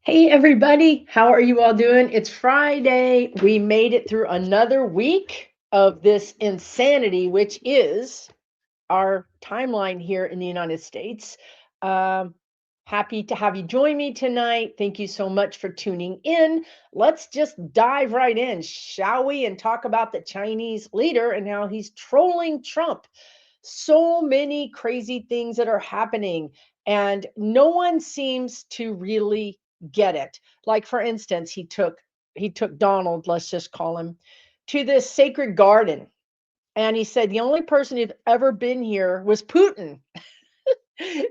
Hey everybody, how are you all doing? It's Friday. We made it through another week of this insanity, which is our timeline here in the United States. Um, Happy to have you join me tonight. Thank you so much for tuning in. Let's just dive right in, shall we, and talk about the Chinese leader and how he's trolling Trump. So many crazy things that are happening, and no one seems to really get it. Like for instance, he took Donald, let's just call him, to this sacred garden, and he said the only person who'd ever been here was Putin.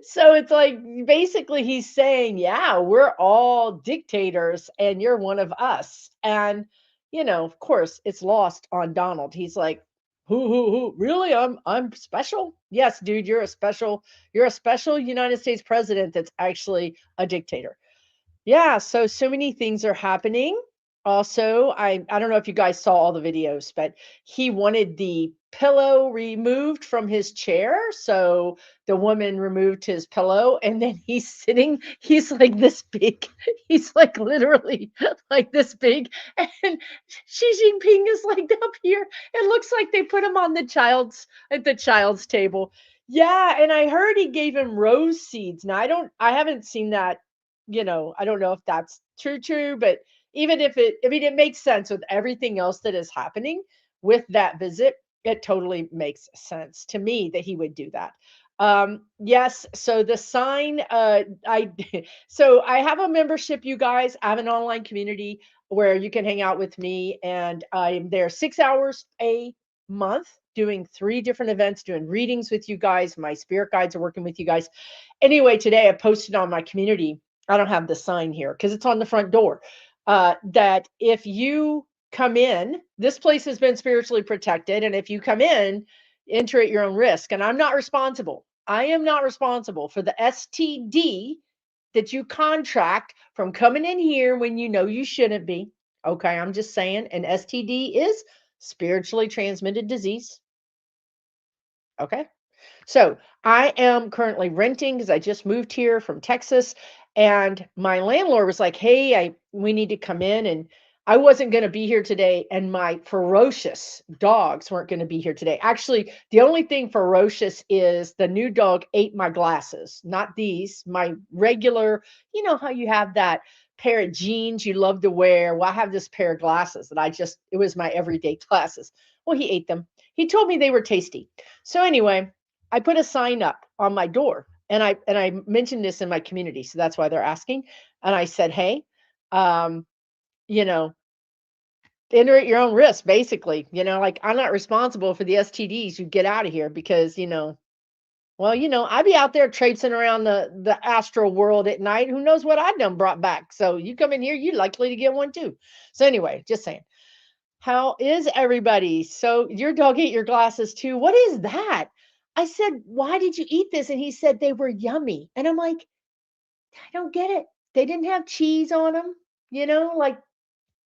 So it's like basically he's saying, yeah, we're all dictators and you're one of us. And of course, it's lost on Donald. He's like, who, really? I'm special? Yes, dude, you're a special United States president that's actually a dictator. Yeah, so many things are happening. Also, I don't know if you guys saw all the videos, but he wanted the pillow removed from his chair. So the woman removed his pillow and then he's like this big. He's like literally like this big. And Xi Jinping is like up here. It looks like they put him on the child's table. Yeah, and I heard he gave him rose seeds. Now I haven't seen that. I don't know if that's true, but even if it makes sense with everything else that is happening with that visit. It totally makes sense to me that he would do that. Yes, so the sign, I so I have a membership, you guys. I have an online community where you can hang out with me, and I'm there 6 hours a month doing three different events, doing readings with you guys. My spirit guides are working with you guys. Anyway, today I posted on my community. I don't have the sign here because it's on the front door. That if you come in, this place has been spiritually protected. And if you come in, enter at your own risk. And I'm not responsible. I am not responsible for the STD that you contract from coming in here when you know you shouldn't be. Okay, I'm just saying an STD is spiritually transmitted disease. Okay. So I am currently renting because I just moved here from Texas, and my landlord was like, "Hey, we need to come in," and I wasn't going to be here today, and my ferocious dogs weren't going to be here today. Actually, the only thing ferocious is the new dog ate my glasses, not these, my regular. You know how you have that pair of jeans you love to wear. Well, I have this pair of glasses that it was my everyday glasses. Well, he ate them. He told me they were tasty. So anyway, I put a sign up on my door, and I mentioned this in my community, so that's why they're asking. And I said, "Hey, um, you know, enter at your own risk, basically. Like I'm not responsible for the STDs. You get out of here because well, I'd be out there traipsing around the astral world at night. Who knows what I done brought back? So you come in here, you likely to get one too. So anyway, just saying. How is everybody? So your dog ate your glasses too. What is that? I said, "Why did you eat this?" And he said they were yummy. And I'm like, I don't get it. They didn't have cheese on them, like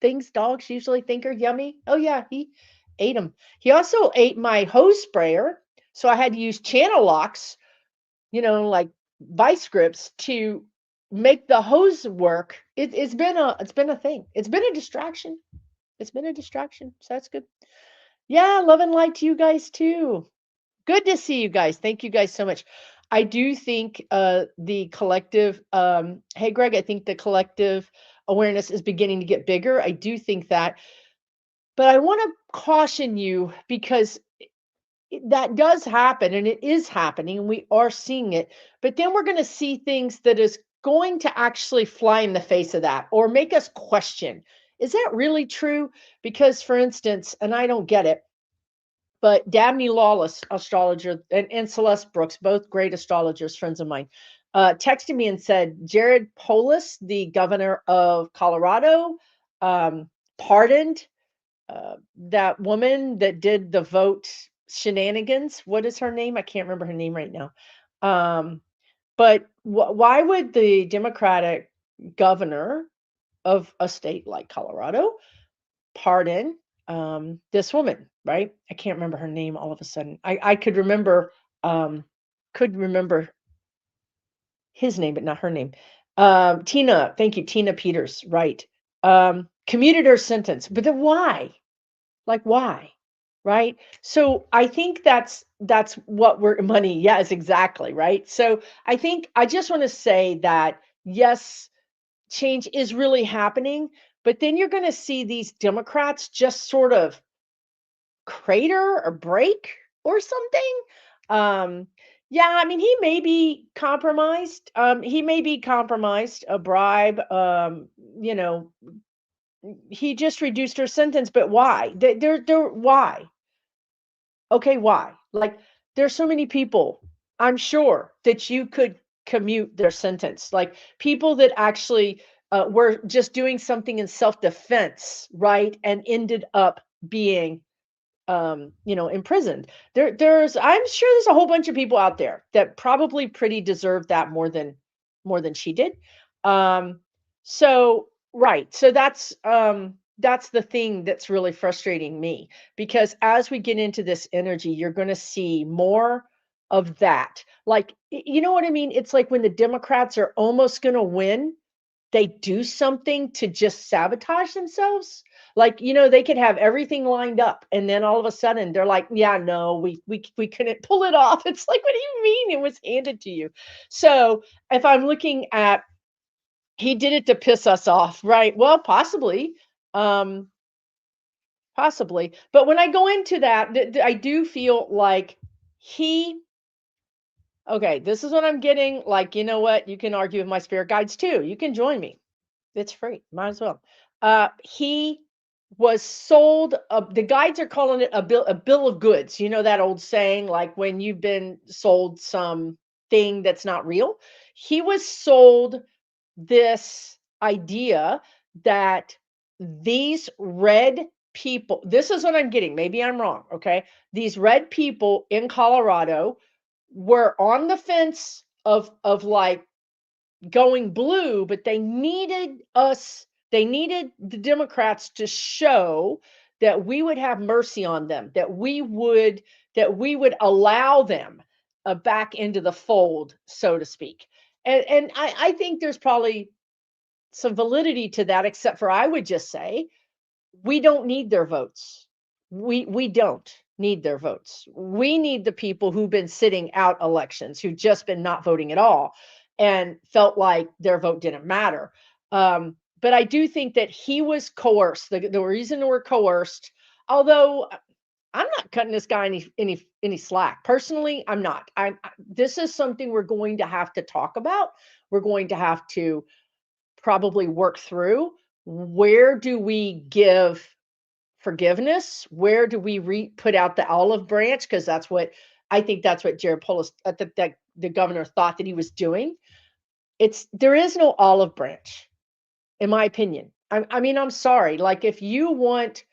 things dogs usually think are yummy. Oh yeah, he ate them. He also ate my hose sprayer. So I had to use channel locks, like vice grips to make the hose work. It's been a thing. It's been a distraction. It's been a distraction. So that's good. Yeah, love and light to you guys too. Good to see you guys. Thank you guys so much. I do think the collective, hey Greg, I think the collective awareness is beginning to get bigger. I do think that, but I want to caution you because that does happen and it is happening and we are seeing it. But then we're going to see things that is going to actually fly in the face of that or make us question, is that really true? Because, for instance, and I don't get it, but Dabney Lawless, astrologer, and Celeste Brooks, both great astrologers, friends of mine, texted me and said Jared Polis, the governor of Colorado, pardoned that woman that did the vote shenanigans. What is her name? I can't remember her name right now. Um, but why would the Democratic governor of a state like Colorado pardon this woman, right? I can't remember her name all of a sudden. I um could remember his name, but not her name. Tina, thank you, Tina Peters, right. Commuted her sentence, but then why? Like, why? Right? So I think that's what we're money. Yes, exactly, right? So I think I just want to say that yes, change is really happening, but then you're going to see these Democrats just sort of crater or break or something. Um, yeah, I mean, he may be compromised. He may be compromised, a bribe. You know, he just reduced her sentence, but why? Why? Okay, why? Like, there's so many people, I'm sure, that you could commute their sentence. Like people that actually were just doing something in self-defense, right? And ended up being imprisoned. I'm sure there's a whole bunch of people out there that probably pretty deserve that more than she did. Um, so right. So that's the thing that's really frustrating me because as we get into this energy, you're going to see more of that. Like you know what I mean? It's like when the Democrats are almost going to win, they do something to just sabotage themselves. Like, they could have everything lined up and then all of a sudden they're like, yeah, no, we couldn't pull it off. It's like, what do you mean it was handed to you? So if I'm looking at he did it to piss us off, right? Well, possibly. Um, possibly. But when I go into that, I do feel like he okay, this is what I'm getting. Like, you know what? You can argue with my spirit guides too. You can join me. It's free. Might as well. He was sold. The guides are calling it a bill of goods. You know that old saying, like when you've been sold some thing that's not real. He was sold this idea that these red people. This is what I'm getting. Maybe I'm wrong. Okay, these red people in Colorado were on the fence of like going blue, but they needed the Democrats to show that we would have mercy on them, that we would allow them back into the fold, so to speak. And I think there's probably some validity to that, except for I would just say we don't need their votes. We don't need their votes. We need the people who've been sitting out elections, who've just been not voting at all and felt like their vote didn't matter. But I do think that he was coerced. The reason we're coerced, although I'm not cutting this guy any slack. Personally, I'm not. This is something we're going to have to talk about. We're going to have to probably work through. Where do we give forgiveness? Where do we put out the olive branch? Because I think that's what Jared Polis, that the governor thought that he was doing. There is no olive branch, in my opinion. I mean, I'm sorry. Like, if you want,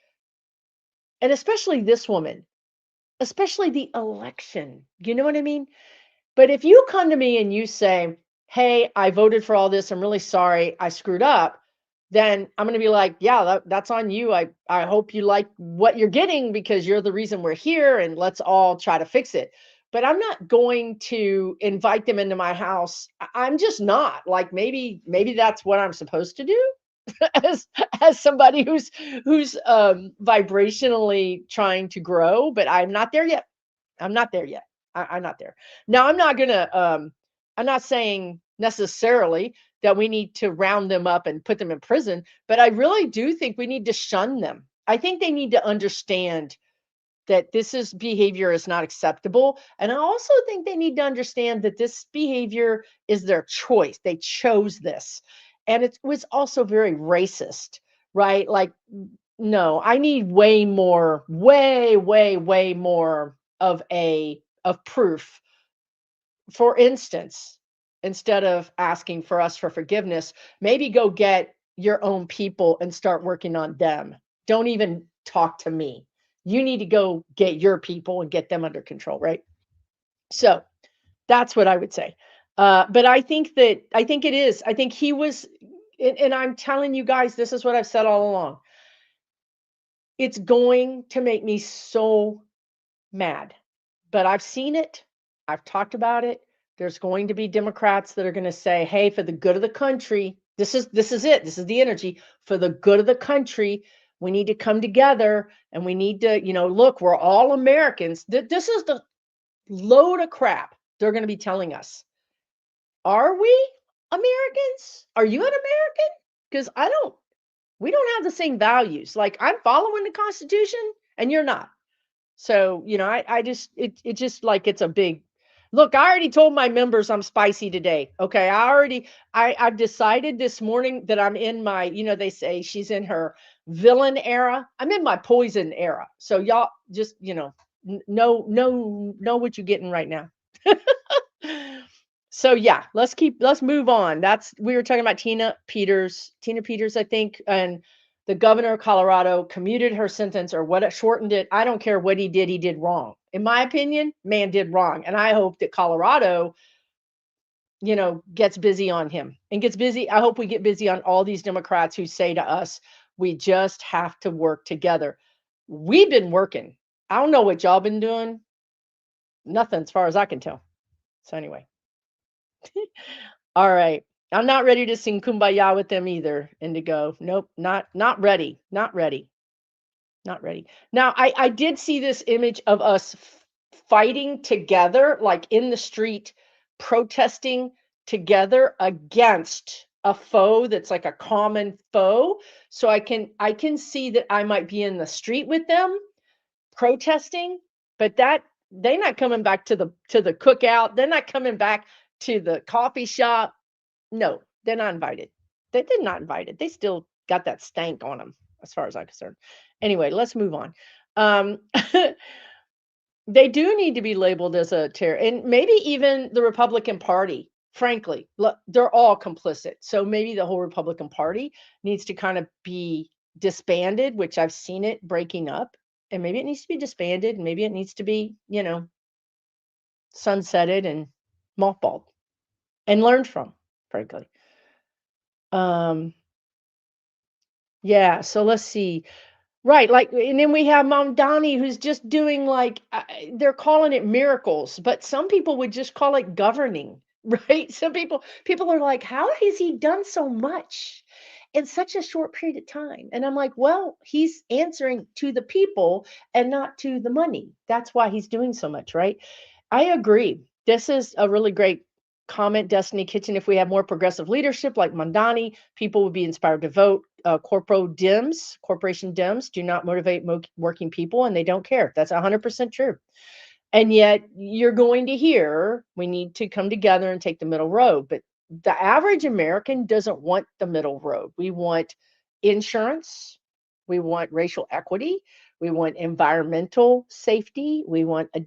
and especially this woman, especially the election, you know what I mean? But if you come to me and you say, "Hey, I voted for all this. I'm really sorry. I screwed up." Then I'm going to be like, "Yeah, that's on you. I hope you like what you're getting because you're the reason we're here and let's all try to fix it." But I'm not going to invite them into my house. I'm just not. Like maybe that's what I'm supposed to do as as somebody who's vibrationally trying to grow, but I'm not there yet. I'm not there yet. I'm not there. Now, I'm not saying necessarily that we need to round them up and put them in prison, but I really do think we need to shun them. I think they need to understand that behavior is not acceptable. And I also think they need to understand that this behavior is their choice. They chose this. And it was also very racist, right? Like, no, I need way more, way, way, way more of proof. For instance, instead of asking for us for forgiveness, maybe go get your own people and start working on them. Don't even talk to me. You need to go get your people and get them under control, right? So that's what I would say. But I think it is. I think he was, and I'm telling you guys, this is what I've said all along. It's going to make me so mad. But I've seen it. I've talked about it. There's going to be Democrats that are going to say, "Hey, for the good of the country, this is it. This is the energy for the good of the country. We need to come together and we need to, look, we're all Americans." This is the load of crap they're going to be telling us. Are we Americans? Are you an American? Because we don't have the same values. Like, I'm following the Constitution and you're not. So, I just it just like it's a big look. I already told my members I'm spicy today. Okay. I've decided this morning that I'm in my, they say she's in her villain era. I'm in my poison era. So y'all just, know what you're getting right now. So yeah, let's move on. We were talking about Tina Peters. Tina Peters, I think, and the governor of Colorado commuted her sentence or what shortened it. I don't care what he did wrong. In my opinion, man did wrong. And I hope that Colorado, gets busy on him and gets busy. I hope we get busy on all these Democrats who say to us, we just have to work together. We've been working. I don't know what y'all been doing. Nothing as far as I can tell. So anyway. All right. I'm not ready to sing Kumbaya with them either, Indigo. Nope, not ready. Not ready. Not ready. Now, I did see this image of us fighting together, like in the street, protesting together against a foe that's like a common foe. So I can see that I might be in the street with them protesting, but that they're not coming back to the cookout. They're not coming back to the coffee shop. No, they're not invited. They're not invited. They still got that stank on them, as far as I'm concerned. Anyway, let's move on. Um, they do need to be labeled as a terror, and maybe even the Republican Party. Frankly, look, they're all complicit. So maybe the whole Republican Party needs to kind of be disbanded, which I've seen it breaking up, and maybe it needs to be disbanded, and maybe it needs to be, sunsetted and mothballed and learned from, frankly. Um, yeah, so let's see. Right, like, and then we have Mom Donnie who's just doing like they're calling it miracles, but some people would just call it governing, right? Some people are like, how has he done so much in such a short period of time? And I'm like, well, he's answering to the people and not to the money. That's why he's doing so much, right? I agree. This is a really great comment, Destiny Kitchen. If we have more progressive leadership like Mondani, people would be inspired to vote. Corporation Dems do not motivate working people and they don't care. That's 100% true. And yet you're going to hear we need to come together and take the middle road. But the average American doesn't want the middle road. We want insurance. We want racial equity. We want environmental safety. We want a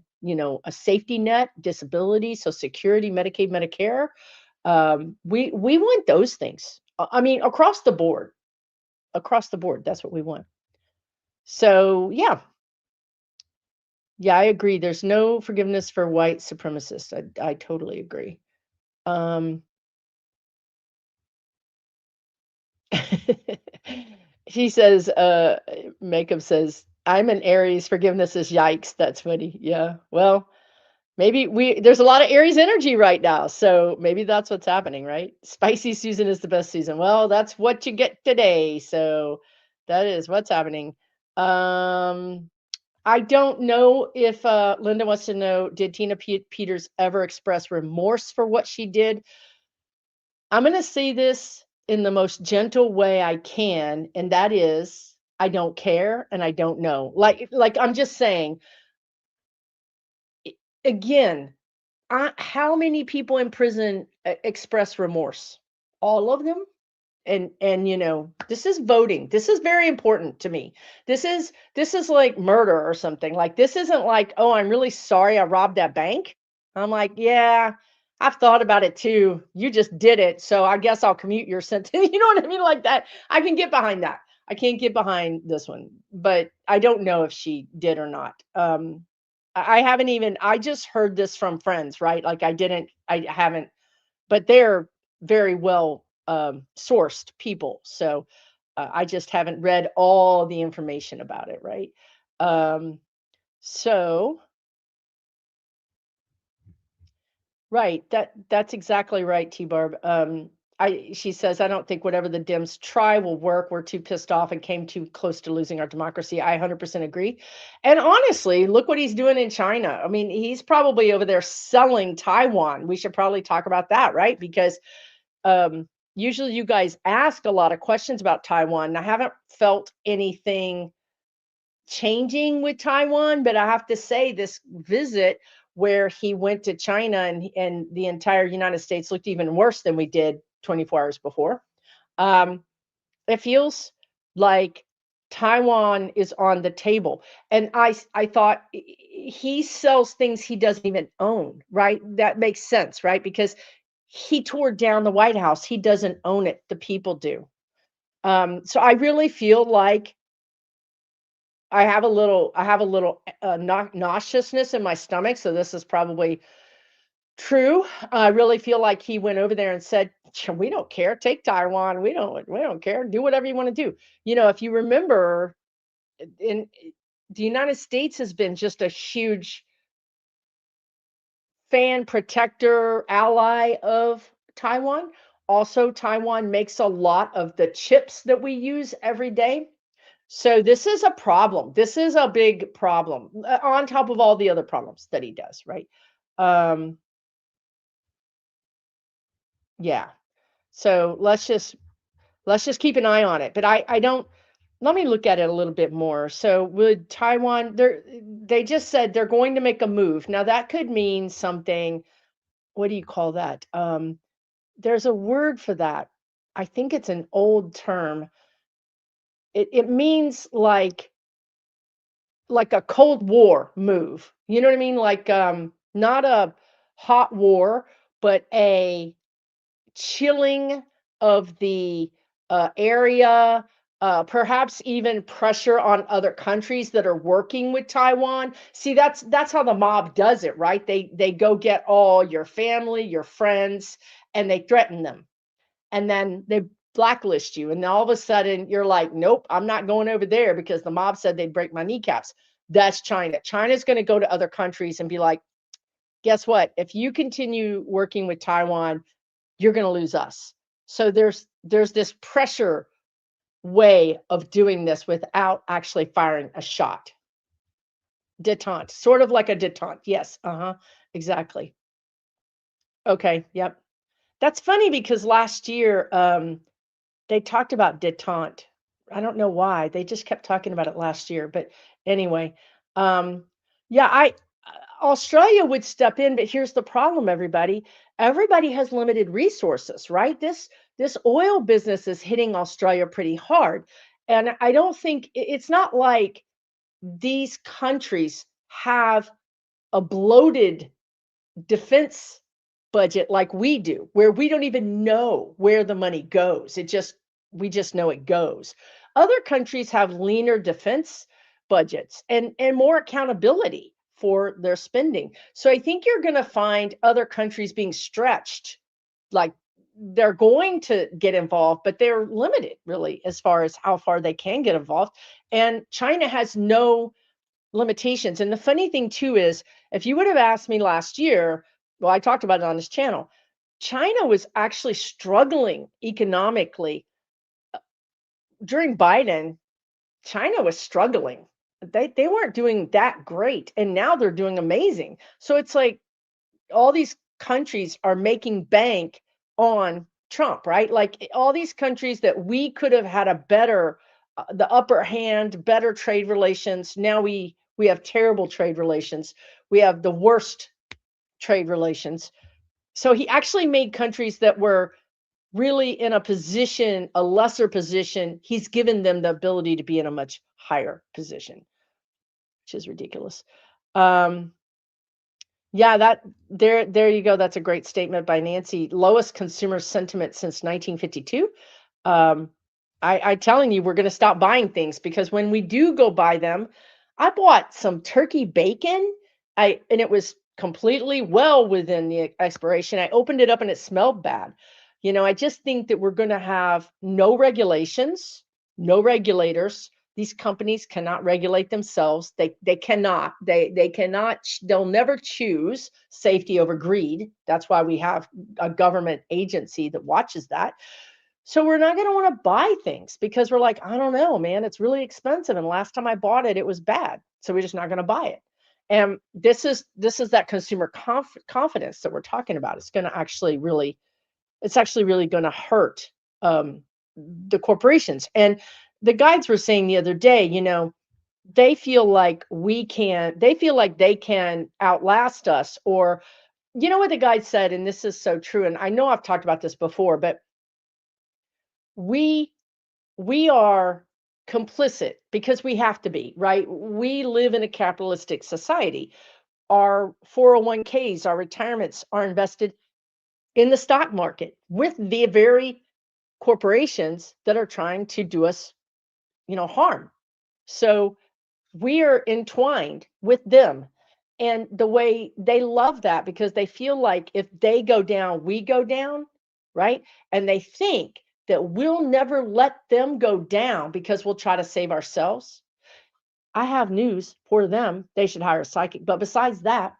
safety net, disability, Social Security, Medicaid, Medicare. We want those things. I mean, across the board. Across the board, that's what we want. So yeah, I agree. There's no forgiveness for white supremacists. I totally agree. Um, she says, Makeup says, I'm an Aries. Forgiveness is yikes. That's funny. Yeah. Well, maybe there's a lot of Aries energy right now. So maybe that's what's happening, right? Spicy season is the best season. Well, that's what you get today. So that is what's happening. I don't know if Linda wants to know, did Tina Peters ever express remorse for what she did? I'm going to say this in the most gentle way I can, and that is, I don't care and I don't know. Like I'm just saying, again, how many people in prison express remorse? All of them? And this is voting. This is very important to me. This is like murder or something. Like, this isn't like, oh, I'm really sorry I robbed that bank. I'm like, yeah, I've thought about it too. You just did it, so I guess I'll commute your sentence. You know what I mean? Like that. I can get behind that. I can't get behind this one, but I don't know if she did or not. I haven't even, I just heard this from friends, right? Like, I haven't, but they're very well sourced people. So I just haven't read all the information about it, right? Um, so Right. That's exactly right, T-Barb. She says, I don't think whatever the Dems try will work. We're too pissed off and came too close to losing our democracy. I 100% agree. And honestly, look what he's doing in China. I mean, he's probably over there selling Taiwan. We should probably talk about that, right? Because usually you guys ask a lot of questions about Taiwan. And I haven't felt anything changing with Taiwan, but I have to say this visit where he went to China and the entire United States looked even worse than we did 24 hours before. Um, it feels like Taiwan is on the table. And I thought he sells things he doesn't even own, right? That makes sense, right? Because he tore down the White House. He doesn't own it. The people do. So I really feel like nauseousness in my stomach, so this is probably true. I really feel like he went over there and said, "We don't care. Take Taiwan. We don't care. Do whatever you want to do." If you remember, in the United States has been just a huge fan, protector, ally of Taiwan. Also, Taiwan makes a lot of the chips that we use every day. So this is a problem. This is a big problem on top of all the other problems that he does, right? Um, yeah. So let's just keep an eye on it. But I don't. Let me look at it a little bit more. So would Taiwan? They just said they're going to make a move. Now that could mean something. What do you call that? There's a word for that. I think it's an old term. It means like a Cold War move. You know what I mean? Like not a hot war, but a chilling of the area, perhaps even pressure on other countries that are working with Taiwan. See, that's how the mob does it, right? They go get all your family, your friends, and they threaten them, and then they blacklist you, and all of a sudden you're like, nope, I'm not going over there because the mob said they'd break my kneecaps. That's China. China's going to go to other countries and be like, guess what, if you continue working with Taiwan, you're going to lose us. So there's this pressure way of doing this without actually firing a shot. Detente, sort of like a detente. Yes, exactly. Okay, yep. That's funny because last year they talked about détente. I don't know why. They just kept talking about it last year, but anyway, um, yeah, Australia would step in, but here's the problem, everybody. Everybody has limited resources, right? This oil business is hitting Australia pretty hard. And I don't think it's not like these countries have a bloated defense budget like we do, where we don't even know where the money goes. We just know it goes. Other countries have leaner defense budgets and more accountability for their spending. So I think you're going to find other countries being stretched, like they're going to get involved, but they're limited really as far as how far they can get involved. And China has no limitations. And the funny thing too is, if you would have asked me last year, well, I talked about it on this channel, China was actually struggling economically during Biden. China was struggling. They weren't doing that great, and now they're doing amazing. So it's like all these countries are making bank on Trump, right? Like all these countries that we could have had a better, the upper hand, better trade relations. Now we have terrible trade relations. We have the worst trade relations. So he actually made countries that were really in a position, a lesser position. He's given them the ability to be in a much higher position, which is ridiculous. Um, yeah, there you go. That's a great statement by Nancy. Lowest consumer sentiment since 1952. Um, I telling you, we're going to stop buying things because when we do go buy them, I bought some turkey bacon. And it was completely well within the expiration. I opened it up and it smelled bad. I just think that we're going to have no regulations, no regulators. These companies cannot regulate themselves. They cannot. They cannot. They'll never choose safety over greed. That's why we have a government agency that watches that. So we're not going to want to buy things because we're like, I don't know, man, it's really expensive, and last time I bought it, it was bad. So we're just not going to buy it. And this is that consumer confidence that we're talking about. It's actually really going to hurt um, the corporations. And the guides were saying the other day, they feel like they feel like they can outlast us. Or, you know what the guide said, and this is so true. And I know I've talked about this before, but we we are complicit because we have to be, right? We live in a capitalistic society. Our 401ks, our retirements are invested in the stock market with the very corporations that are trying to do us, harm. So we are entwined with them. And the way they love that because they feel like if they go down, we go down, right? And they think that we'll never let them go down because we'll try to save ourselves. I have news for them. They should hire a psychic. But besides that,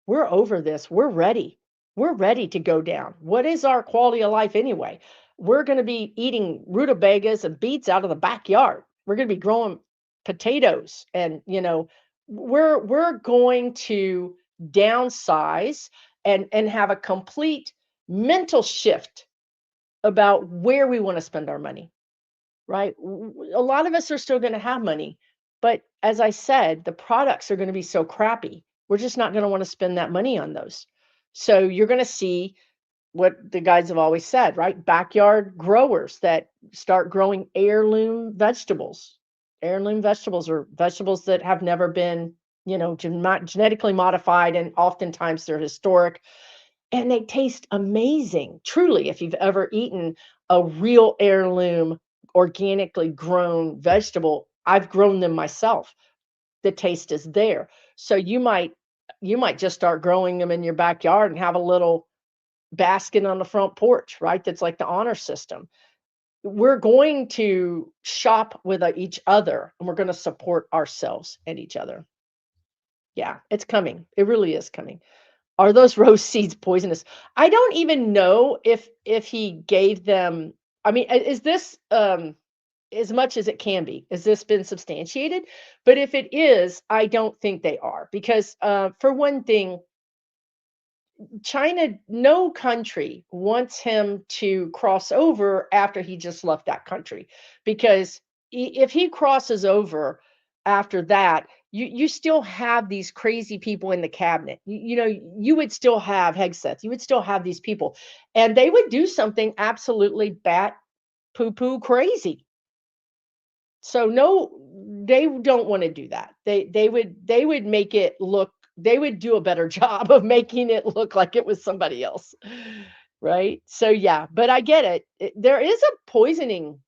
we're over this. We're ready. We're ready to go down. What is our quality of life anyway? We're going to be eating rutabagas and beets out of the backyard. We're going to be growing potatoes, and we're going to downsize and have a complete mental shift about where we want to spend our money, right? A lot of us are still going to have money, but as I said, the products are going to be so crappy. We're just not going to want to spend that money on those. So you're going to see what the guys have always said, right? Backyard growers that start growing heirloom vegetables. Heirloom vegetables are vegetables that have never been, genetically modified, and oftentimes they're historic, and they taste amazing. Truly, if you've ever eaten a real heirloom, organically grown vegetable, I've grown them myself. The taste is there. So you might just start growing them in your backyard and have a little basket on the front porch, right? That's like the honor system. We're going to shop with each other, and we're going to support ourselves and each other. Yeah, it's coming. It really is coming. Are those rose seeds poisonous? I don't even know if he gave them. I mean, is this as much as it can be? Has this been substantiated? But if it is, I don't think they are because for one thing, China, no country wants him to cross over after he just left that country, because if he crosses over after that, you still have these crazy people in the cabinet. You would still have Hegseth, you would still have these people, and they would do something absolutely bat poo poo crazy. So no, they don't want to do that. They would make it look, they would do a better job of making it look like it was somebody else. Right? So yeah, but I get it. There is a poisoning,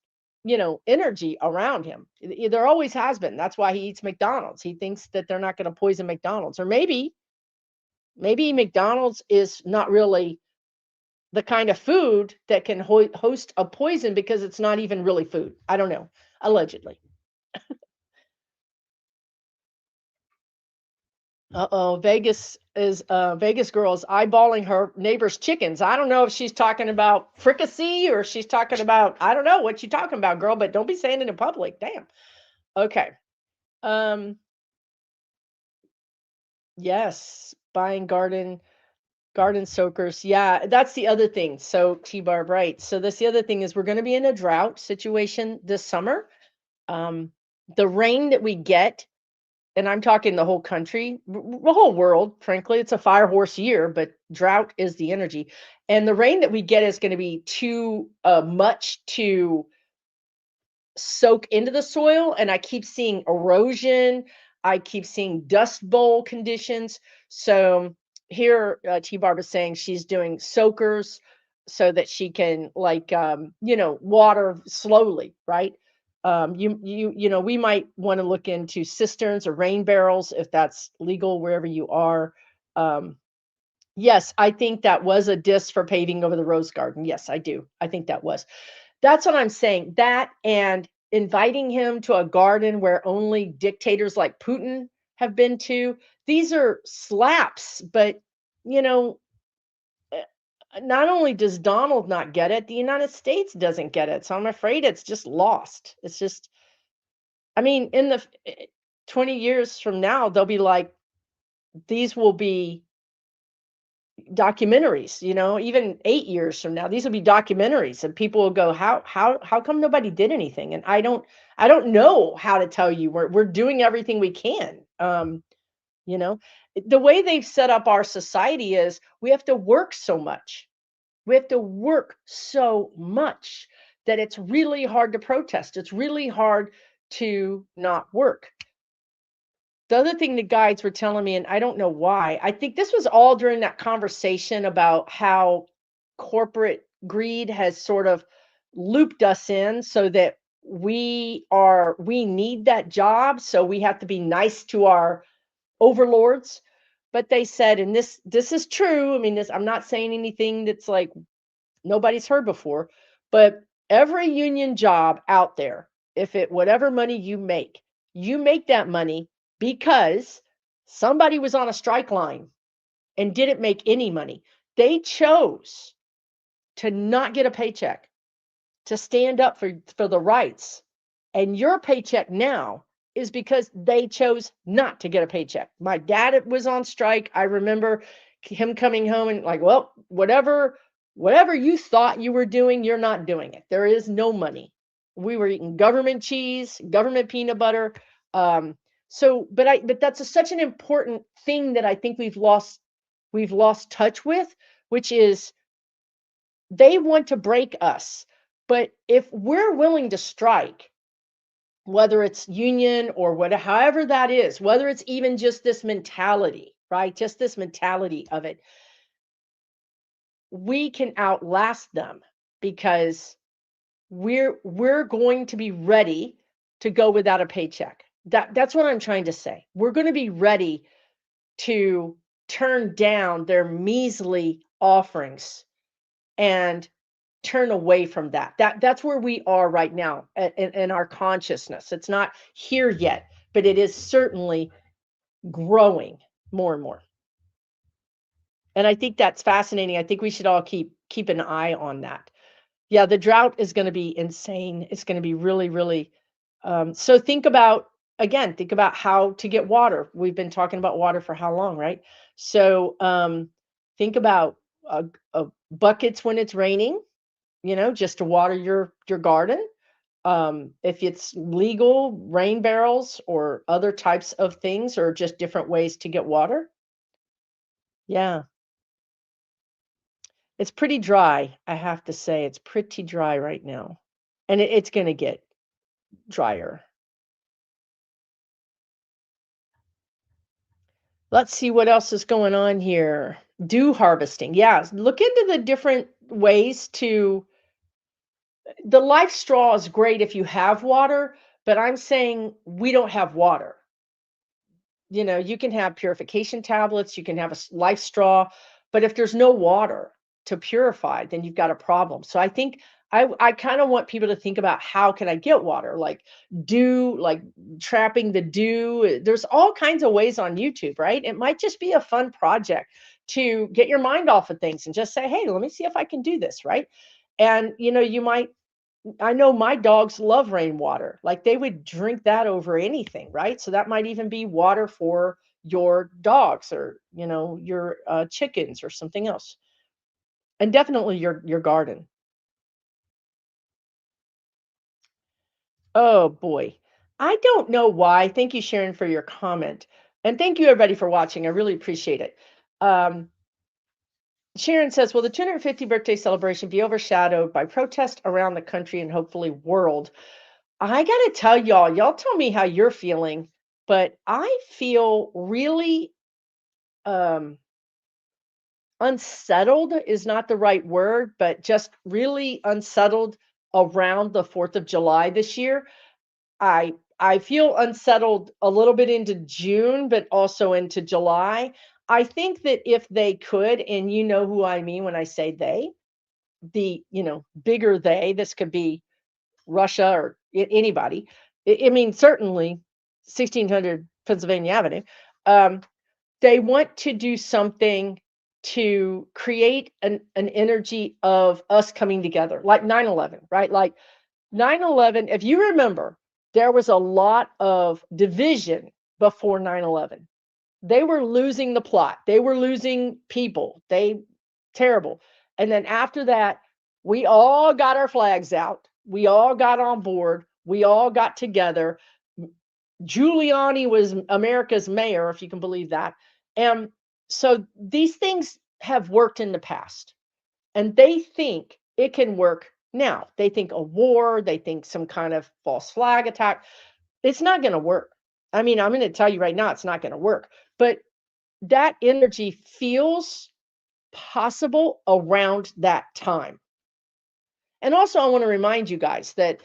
energy around him. There always has been. That's why he eats McDonald's. He thinks that they're not going to poison McDonald's. Or maybe McDonald's is not really the kind of food that can host a poison because it's not even really food. I don't know. Allegedly. Uh-oh, Vegas girl is eyeballing her neighbor's chickens. I don't know if she's talking about fricassee or she's talking about, I don't know what you're talking about, girl, but don't be saying it in public. Damn. Okay. Um, yes, buying garden soakers. Yeah, that's the other thing. So T-Barb, right. So that's the other thing is we're going to be in a drought situation this summer. Um, the rain that we get, and I'm talking the whole country, the whole world, frankly, it's a fire horse year, but drought is the energy. And the rain that we get is going to be too much to soak into the soil. And I keep seeing erosion. I keep seeing dust bowl conditions. So here, T Barb is saying she's doing soakers so that she can, like, water slowly, right? We might want to look into cisterns or rain barrels if that's legal wherever you are. Um, yes, I think that was a disc for paving over the rose garden. Yes, I do. I think that was. That's what I'm saying. That, and inviting him to a garden where only dictators like Putin have been to. These are slaps, but you know, not only does Donald not get it, the United States doesn't get it. So I'm afraid it's just lost. It's just, I mean, in the 20 years from now, they'll be like, these will be documentaries, even 8 years from now, these will be documentaries and people will go, how come nobody did anything? And I don't know how to tell you. We're doing everything we can. You know, the way they've set up our society is we have to work so much. We have to work so much that it's really hard to protest. It's really hard to not work. The other thing the guides were telling me, and I don't know why, I think this was all during that conversation about how corporate greed has sort of looped us in so that we need that job, so we have to be nice to our overlords. But they said, and this is true. I mean, this, I'm not saying anything that's like nobody's heard before, but every union job out there, if it whatever money you make that money because somebody was on a strike line and didn't make any money. They chose to not get a paycheck, to stand up for the rights. And your paycheck now is because they chose not to get a paycheck. My dad was on strike. I remember him coming home and like, well, whatever you thought you were doing, you're not doing it. There is no money. We were eating government cheese, government peanut butter. But that's such an important thing that I think we've lost touch with, which is they want to break us. But if we're willing to strike, whether it's union or whatever, however that is, whether it's even just this mentality, right? Just this mentality of it, we can outlast them because we're going to be ready to go without a paycheck. That's what I'm trying to say. We're going to be ready to turn down their measly offerings and turn away from that. That's where we are right now in our consciousness. It's not here yet, but it is certainly growing more and more. And I think that's fascinating. I think we should all keep an eye on that. Yeah, the drought is going to be insane. It's going to be really, really. So think about how to get water. We've been talking about water for how long, right? So think about buckets when it's raining, just to water your garden. If it's legal, rain barrels or other types of things, or just different ways to get water. Yeah, it's pretty dry. I have to say, it's pretty dry right now, and it's going to get drier. Let's see what else is going on here. Dew harvesting. Yeah, look into the different ways to. The life straw is great if you have water, but I'm saying we don't have water. You can have purification tablets, you can have a life straw, but if there's no water to purify, then you've got a problem. So I think I kind of want people to think about how can I get water, like dew, like trapping the dew. There's all kinds of ways on YouTube, right? It might just be a fun project to get your mind off of things and just say, hey, let me see if I can do this, right? And I know my dogs love rainwater. Like they would drink that over anything, right? So that might even be water for your dogs or, your chickens or something else. And definitely your garden. Oh boy. I don't know why. Thank you, Sharon, for your comment. And thank you everybody for watching. I really appreciate it. Sharon says, will the 250th birthday celebration be overshadowed by protest around the country and hopefully world? I got to tell y'all tell me how you're feeling, but I feel really unsettled is not the right word, but just really unsettled around the 4th of July this year. I feel unsettled a little bit into June, but also into July. I think that if they could, and you know who I mean when I say they, the, bigger they, this could be Russia or anybody. I mean, certainly 1600 Pennsylvania Avenue. Um, they want to do something to create an energy of us coming together, like 9/11, right? Like 9/11, if you remember, there was a lot of division before 9/11. They were losing the plot. They were losing people. Terrible. And then after that, we all got our flags out. We all got on board. We all got together. Giuliani was America's mayor, if you can believe that. And so these things have worked in the past, and they think it can work now. They think a war, they think some kind of false flag attack. It's not going to work. I mean, I'm going to tell you right now, it's not going to work. But that energy feels possible around that time. And also, I want to remind you guys that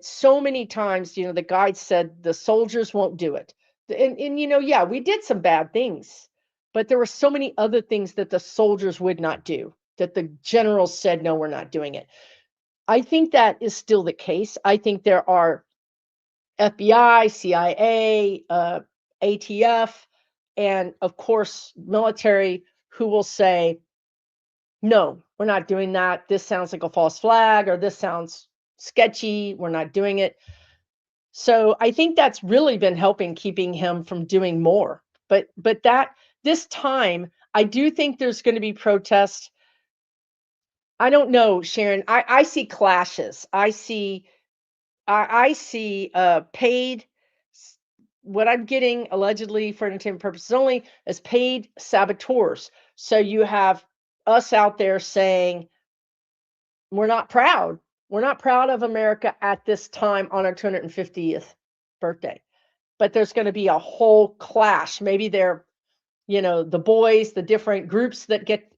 so many times, the guide said the soldiers won't do it. And yeah, we did some bad things, but there were so many other things that the soldiers would not do, that the generals said, no, we're not doing it. I think that is still the case. I think there are FBI, CIA, ATF, and of course, military who will say, no, we're not doing that. This sounds like a false flag, or this sounds sketchy. We're not doing it. So I think that's really been helping keeping him from doing more. But that this time, I do think there's going to be protests. I don't know, Sharon. I see clashes. I see paid, what I'm getting allegedly for entertainment purposes only is paid saboteurs. So you have us out there saying, we're not proud. We're not proud of America at this time on our 250th birthday. But there's going to be a whole clash. Maybe they're, the boys, the different groups that get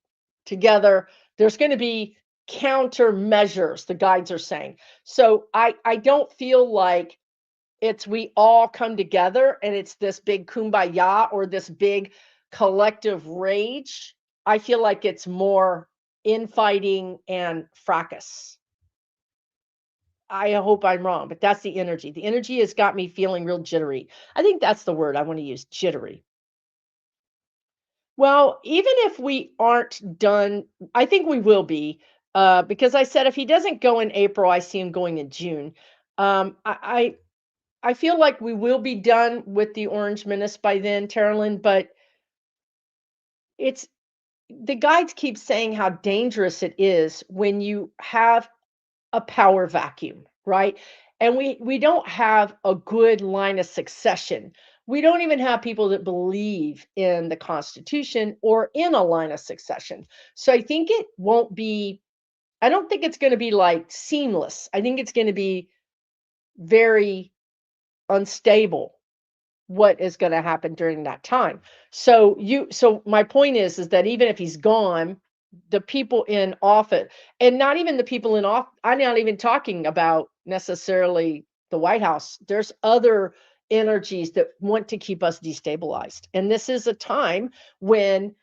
together. There's going to be countermeasures, the guides are saying. So I don't feel like it's we all come together and it's this big kumbaya or this big collective rage. I feel like it's more infighting and fracas. I hope I'm wrong, but that's the energy. The energy has got me feeling real jittery. I think that's the word I want to use, jittery. Well, even if we aren't done, I think we will be, because I said if he doesn't go in April, I see him going in June. I feel like we will be done with the Orange Menace by then, Carolyn, but it's the guides keep saying how dangerous it is when you have a power vacuum, right? And we don't have a good line of succession. We don't even have people that believe in the Constitution or in a line of succession. So I think it won't be, I don't think it's going to be like seamless. I think it's going to be very unstable what is going to happen during that time. So my point is that even if he's gone, the people in office, and not even the people in office, I'm not even talking about necessarily the White House. There's other energies that want to keep us destabilized. And this is a time when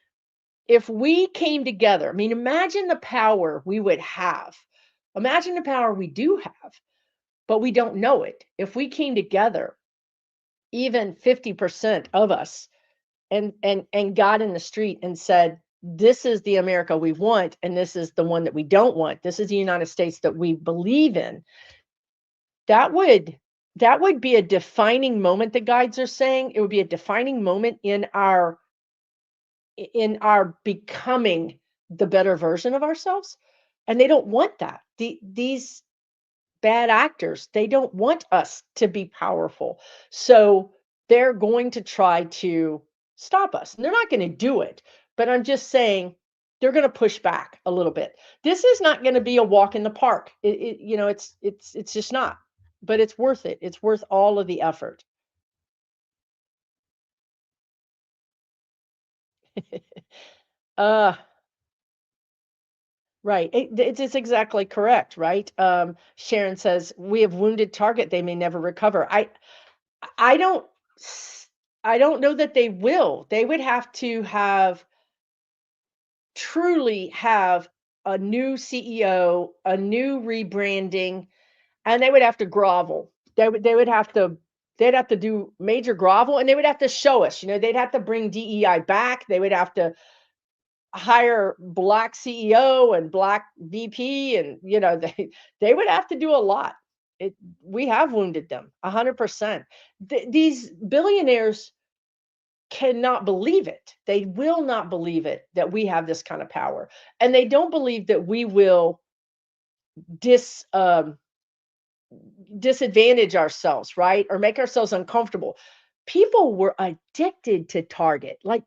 if we came together, I mean, imagine the power we would have. Imagine the power we do have, but we don't know it. If we came together, even 50% of us, and got in the street and said, this is the America we want, and this is the one that we don't want. This is the United States that we believe in. That would be a defining moment, the guides are saying. It would be a defining moment in our becoming the better version of ourselves. And they don't want that. These bad actors, they don't want us to be powerful. So they're going to try to stop us. And they're not going to do it, but I'm just saying they're going to push back a little bit. This is not going to be a walk in the park. It's just not. But it's worth it. It's worth all of the effort. uh right. It's exactly correct, right? Sharon says we have wounded target, they may never recover. I don't s- I don't know that they will. They would have to truly have a new CEO, a new rebranding. and they would have to grovel. They would have to they'd have to do major grovel, and they would have to show us, they'd have to bring DEI back. They would have to hire black CEO and black VP, and they would have to do a lot. It We have wounded them 100%. These billionaires cannot believe it. They will not believe it that we have this kind of power, and they don't believe that we will dis disadvantage ourselves, right? Or make ourselves uncomfortable. People were addicted to Target. Like,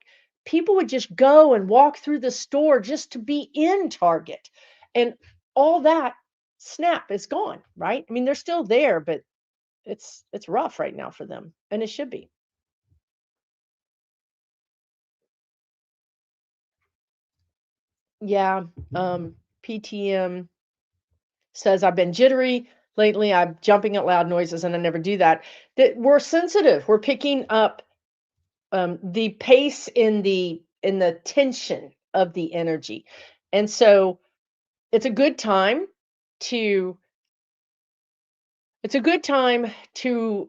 people would just go and walk through the store just to be in Target. And all that snap is gone, right? I mean, they're still there, but it's rough right now for them, and it should be. Yeah, PTM says, I've been jittery lately. I'm jumping at loud noises and I never do that. That we're sensitive. We're picking up the pace in the tension of the energy. And so it's a good time to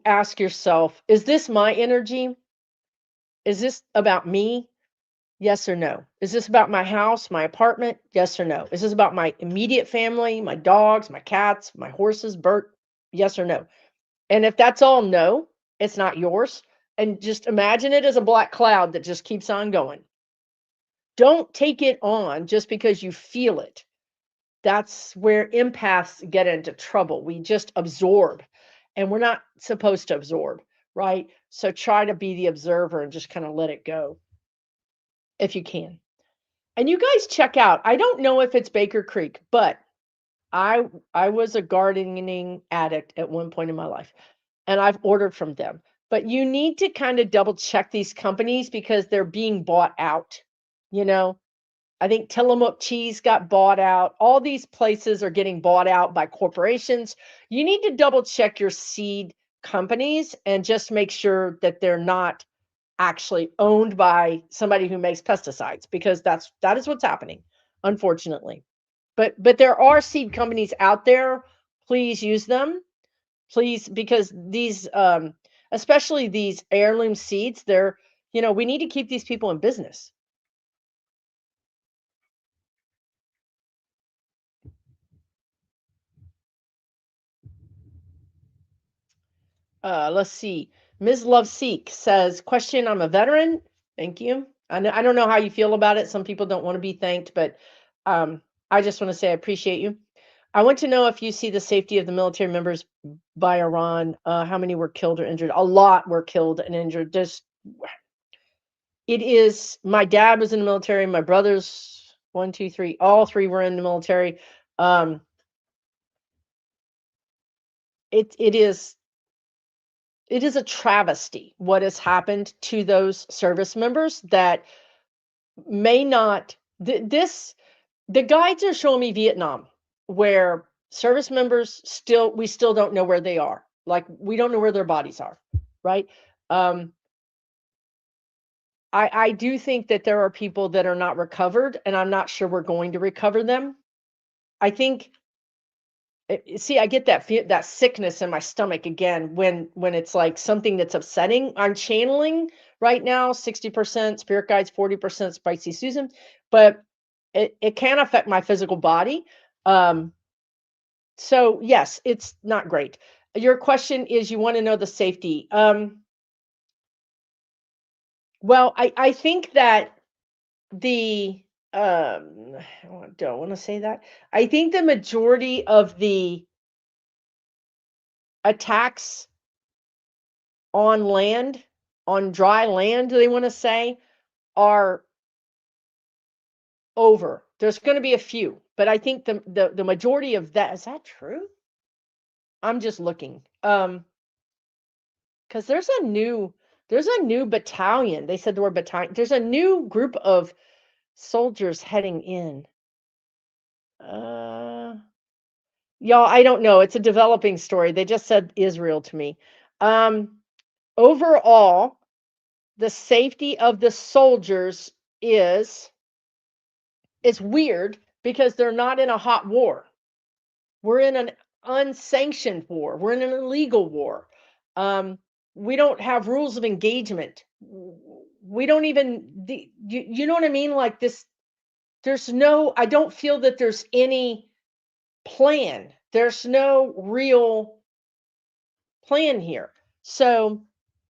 ask yourself, is this my energy? Is this about me? Yes or no? Is this about my house, my apartment? Yes or no? Is this about my immediate family, my dogs, my cats, my horses, Bert? Yes or no? And if that's all no, it's not yours. And just imagine it as a black cloud that just keeps on going. Don't take it on just because you feel it. That's where empaths get into trouble. We just absorb, and we're not supposed to absorb, right? So try to be the observer and just kind of let it go if you can. And you guys check out. I don't know if it's Baker Creek, but I was a gardening addict at one point in my life, and I've ordered from them. But you need to kind of double check these companies because they're being bought out. You know, I think Tillamook cheese got bought out. All these places are getting bought out by corporations. You need to double check your seed companies and just make sure that they're not actually owned by somebody who makes pesticides, because that is what's happening, unfortunately. But there are seed companies out there. Please use them. Please, because these especially these heirloom seeds, we need to keep these people in business. Let's see. Ms. Love Seek says, question, I'm a veteran. Thank you. I don't know how you feel about it. Some people don't want to be thanked, but I just want to say I appreciate you. I want to know if you see the safety of the military members by Iran. How many were killed or injured? A lot were killed and injured. It is, my dad was in the military. My brothers, one, two, three, all three were in the military. Um, it is a travesty what has happened to those service members that may not this the guides are showing me Vietnam, where service members we still don't know where they are. Like, we don't know where their bodies are, right? um I do think that there are people that are not recovered, and I'm not sure we're going to recover them. I think see, I get that sickness in my stomach again when it's like something that's upsetting. I'm channeling right now 60% spirit guides, 40% spicy Susan, but it can affect my physical body. Um, so yes, it's not great. Your question is, you want to know the safety. Well, I think that the I don't want to say that. I think the majority of the attacks on land, on dry land, they want to say, are over. There's going to be a few, but I think the majority of that, is that true? I'm just looking. Because there's a new battalion. They said the word battalion. There's a new group of soldiers heading in. Uh, y'all, I don't know. It's a developing story. They just said Israel to me. Um, Overall, the safety of the soldiers is it's weird because they're not in a hot war. We're in an unsanctioned war. We're in an illegal war. Um, we don't have rules of engagement. We don't even you know what I mean? Like this, there's no. I don't feel that there's any plan. There's no real plan here. So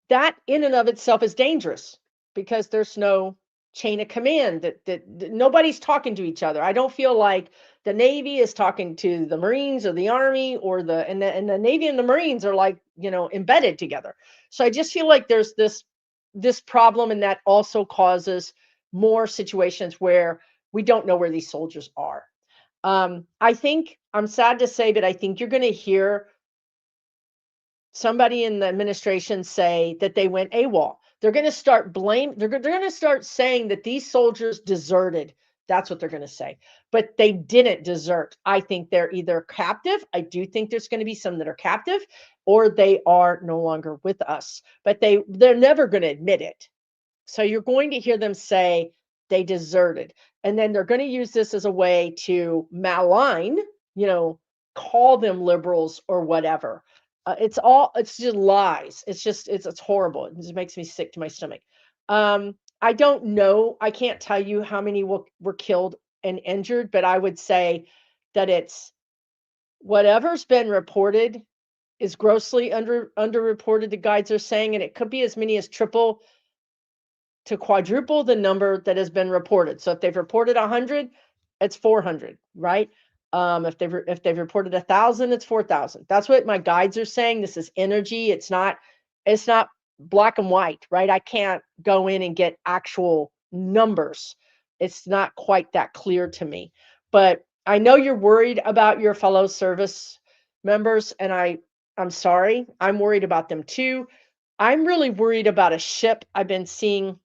that in and of itself is dangerous because there's no chain of command that nobody's talking to each other. I don't feel like the Navy is talking to the Marines or the Army or the Navy and the Marines are like, embedded together. So I just feel like there's this problem, and that also causes more situations where we don't know where these soldiers are. I think I'm sad to say, but I think you're going to hear somebody in the administration say that they went AWOL. They're going to start blame. They're going to start saying that these soldiers deserted. That's what they're going to say. But they didn't desert. I think they're either captive. I do think there's going to be some that are captive, or they are no longer with us. But they're never going to admit it. So you're going to hear them say they deserted. And then they're going to use this as a way to malign, you know, call them liberals or whatever. It's just lies. It's horrible. It just makes me sick to my stomach. I don't know. I can't tell you how many were killed and injured, but I would say that it's whatever's been reported is grossly underreported, the guides are saying, and it could be as many as triple to quadruple the number that has been reported. So if they've reported 100, it's 400, right? If they've reported 1,000, it's 4,000. That's what my guides are saying. This is energy. It's not black and white, right? I can't go in and get actual numbers. It's not quite that clear to me. But I know you're worried about your fellow service members, and I'm sorry. I'm worried about them too. I'm really worried about a ship. I've been seeing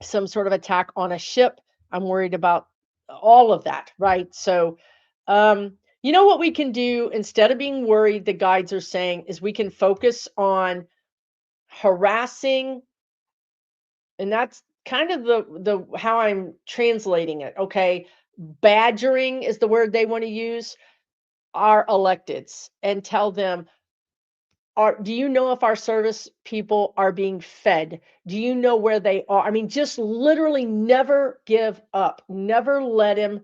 some sort of attack on a ship. I'm worried about all of that, right? So, you know what we can do instead of being worried, the guides are saying, is we can focus on harassing, and that's kind of the how I'm translating it. Okay, badgering is the word they want to use, our electeds, and tell them, do you know if our service people are being fed? Do you know where they are? I mean, just literally never give up. Never let him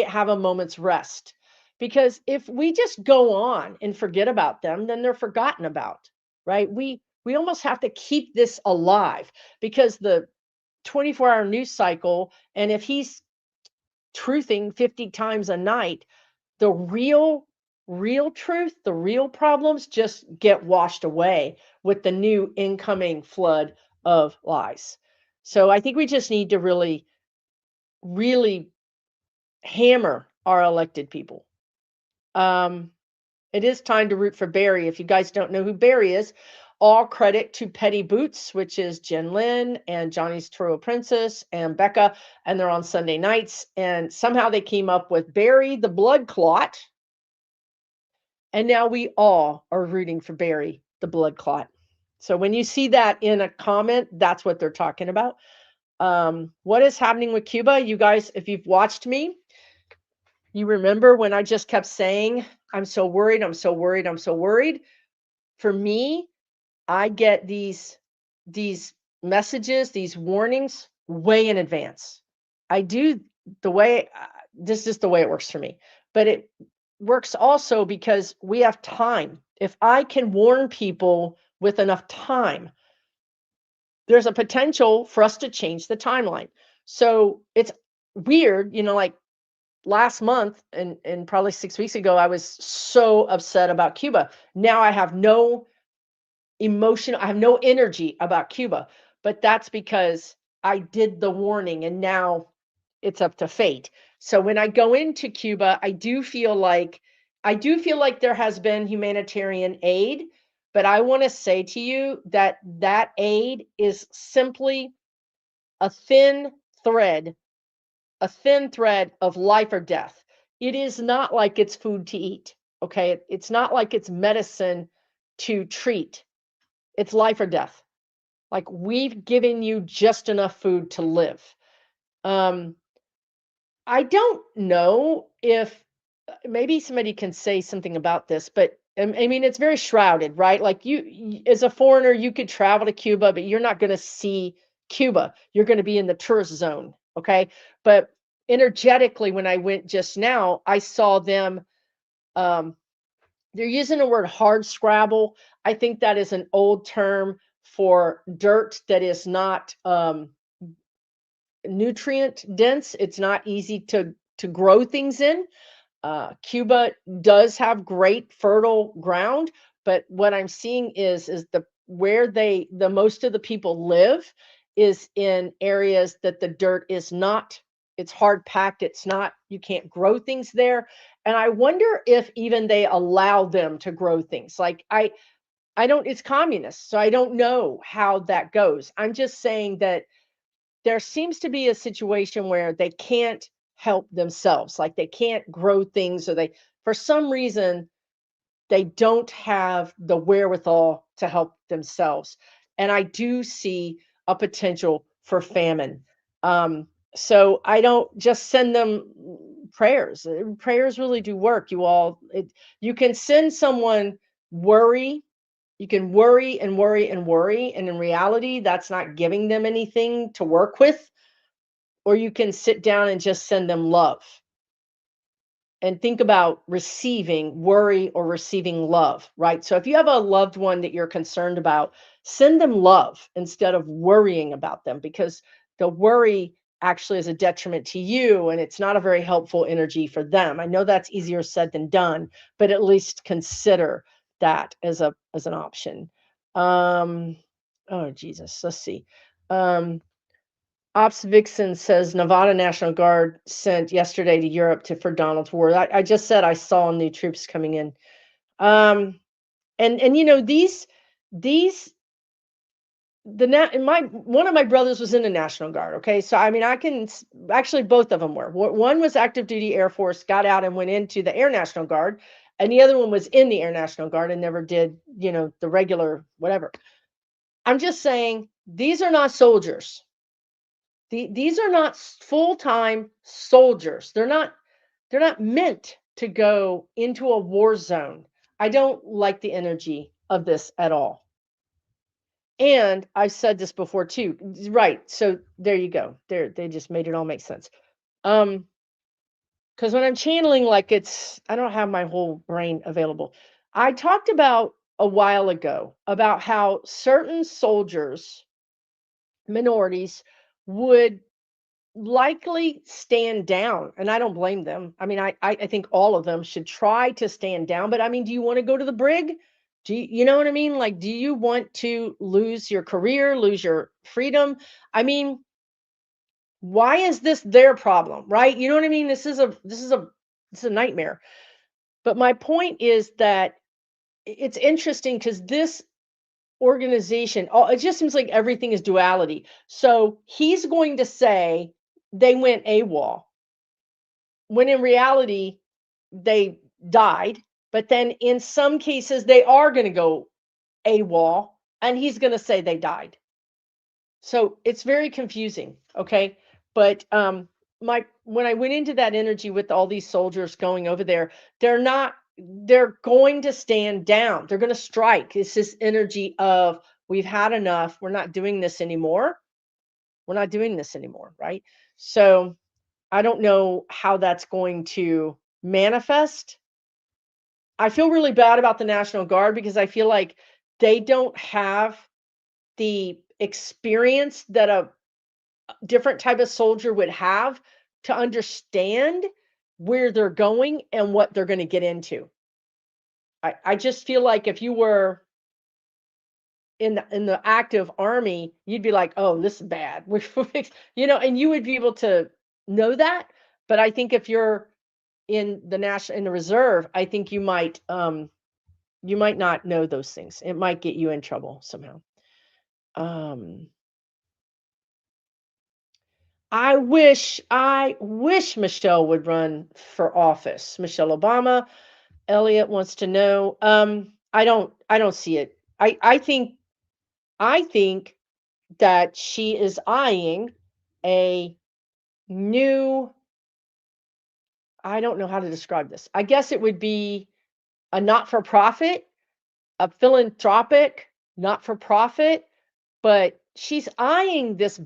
have a moment's rest. Because if we just go on and forget about them, then they're forgotten about, right? We almost have to keep this alive because the 24-hour news cycle, and if he's truthing 50 times a night, the real truth, the real problems just get washed away with the new incoming flood of lies. So I think we just need to really hammer our elected people. It is time to root for Barry. If you guys don't know who Barry is, all credit to Petty Boots, which is Jen Lynn and Johnny's Toro Princess and Becca, and they're on Sunday nights. And somehow they came up with Barry the Blood Clot. And now we all are rooting for Barry the Blood Clot. So when you see that in a comment, that's what they're talking about. What is happening with Cuba? You guys, if you've watched me, you remember when I just kept saying, I'm so worried, I'm so worried, I'm so worried. For me, I get these messages, these warnings way in advance. I do the way this is the way it works for me. But it works also because we have time. If I can warn people with enough time, there's a potential for us to change the timeline. So it's weird, like last month and probably 6 weeks ago, I was so upset about Cuba. Now I have no emotion, I have no energy about Cuba, but that's because I did the warning and now it's up to fate. So when I go into Cuba, I do feel like there has been humanitarian aid, but I want to say to you that that aid is simply a thin thread, a thin thread of life or death. It is not like it's food to eat, okay? It's not like it's medicine to treat. It's life or death. Like we've given you just enough food to live. Um, I don't know if maybe somebody can say something about this, but I mean, it's very shrouded, right? Like as a foreigner, you could travel to Cuba, but you're not going to see Cuba. You're going to be in the tourist zone, okay? But energetically, when I went just now, I saw them. Um, they're using the word hard scrabble. I think that is an old term for dirt that is not nutrient dense. It's not easy to grow things in. Cuba does have great fertile ground, but what I'm seeing is the where the most of the people live is in areas that the dirt is not, it's hard packed, it's not, you can't grow things there. And I wonder if even they allow them to grow things. Like I don't, it's communist, so I don't know how that goes. I'm just saying that there seems to be a situation where they can't help themselves, like they can't grow things, or they, for some reason, they don't have the wherewithal to help themselves. And I do see a potential for famine. Um, so I don't just send them prayers. Prayers really do work. You can send someone worry. You can worry and worry and worry. And in reality, that's not giving them anything to work with. Or you can sit down and just send them love and think about receiving worry or receiving love, right? So if you have a loved one that you're concerned about, send them love instead of worrying about them, because the worry actually is a detriment to you and it's not a very helpful energy for them. I know that's easier said than done, but at least consider that as an option. Um oh Jesus, let's see. Um Ops Vixen says Nevada National Guard sent yesterday to Europe for Donald's war. I just said I saw new troops coming in. And these my one of my brothers was in the National Guard. Okay, so I mean actually both of them were. One was active duty Air Force, got out and went into the Air National Guard, and the other one was in the Air National Guard and never did the regular whatever. I'm just saying these are not soldiers. These are not full-time soldiers. They're not meant to go into a war zone. I don't like the energy of this at all. And I've said this before too. Right. So there you go. They just made it all make sense. Because when I'm channeling, like I don't have my whole brain available. I talked about a while ago about how certain soldiers, minorities, would likely stand down, and I don't blame them. I mean, I think all of them should try to stand down, but I mean, do you want to go to the brig? You know what I mean? Like, do you want to lose your career, lose your freedom? I mean, why is this their problem, right? You know what I mean? This is a nightmare. But my point is that it's interesting because this organization, it just seems like everything is duality. So he's going to say they went AWOL, when in reality they died. But then in some cases they are going to go AWOL, and he's going to say they died. So it's very confusing. Okay, but my when I went into that energy with all these soldiers going over there, they're going to stand down. They're going to strike. It's this energy of, we've had enough. We're not doing this anymore. We're not doing this anymore, right? So I don't know how that's going to manifest. I feel really bad about the National Guard because I feel like they don't have the experience that a different type of soldier would have to understand where they're going and what they're going to get into. I just feel like if you were in the active army, you'd be like, "Oh, this is bad." And you would be able to know that. But I think if you're in the reserve, I think you might not know those things. It might get you in trouble somehow. Um, I wish Michelle would run for office. Michelle Obama. Elliot wants to know. I don't see it. I think that she is eyeing a new I don't know how to describe this. I guess it would be a not-for-profit, a philanthropic not-for-profit, but she's eyeing this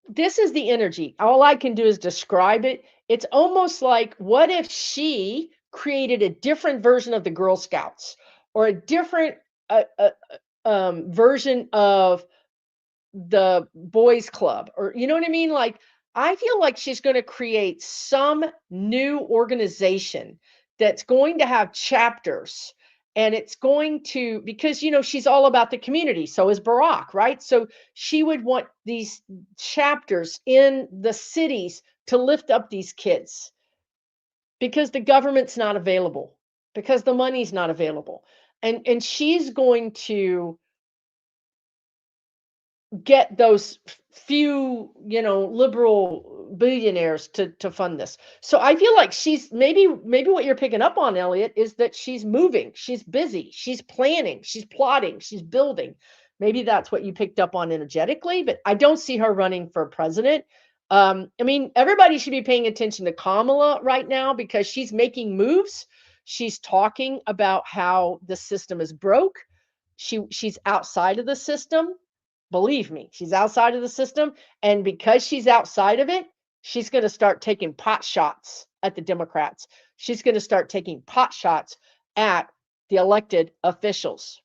this is the energy. All I can do is describe it. It's almost like, what if she created a different version of the Girl Scouts, or a different version of the boys club, or you know what I mean? Like, I feel like she's going to create some new organization that's going to have chapters, and it's going to, because she's all about the community, so is Barack, right? So she would want these chapters in the cities to lift up these kids, because the government's not available, because the money's not available, and she's going to get those few, liberal billionaires to fund this. So I feel like she's, maybe what you're picking up on, Elliot, is that she's moving, she's busy, she's planning, she's plotting, she's building. Maybe that's what you picked up on energetically, but I don't see her running for president. I mean, everybody should be paying attention to Kamala right now, because she's making moves. She's talking about how the system is broke. She's outside of the system. Believe me, she's outside of the system. And because she's outside of it, she's going to start taking pot shots at the Democrats. She's going to start taking pot shots at the elected officials.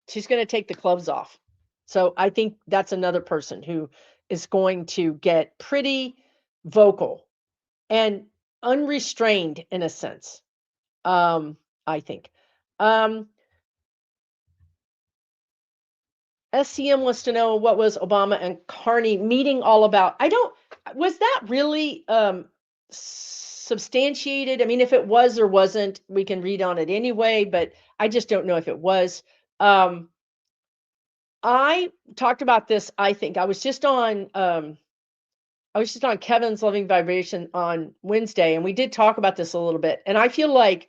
She's going to take the gloves off. So I think that's another person who is going to get pretty vocal and unrestrained, in a sense. I think. SCM wants to know, what was Obama and Carney meeting all about? Was that really substantiated? I mean, if it was or wasn't, we can read on it anyway, but I just don't know if it was. I talked about this, I think. I was just on Kevin's Loving Vibration on Wednesday, and we did talk about this a little bit. And I feel like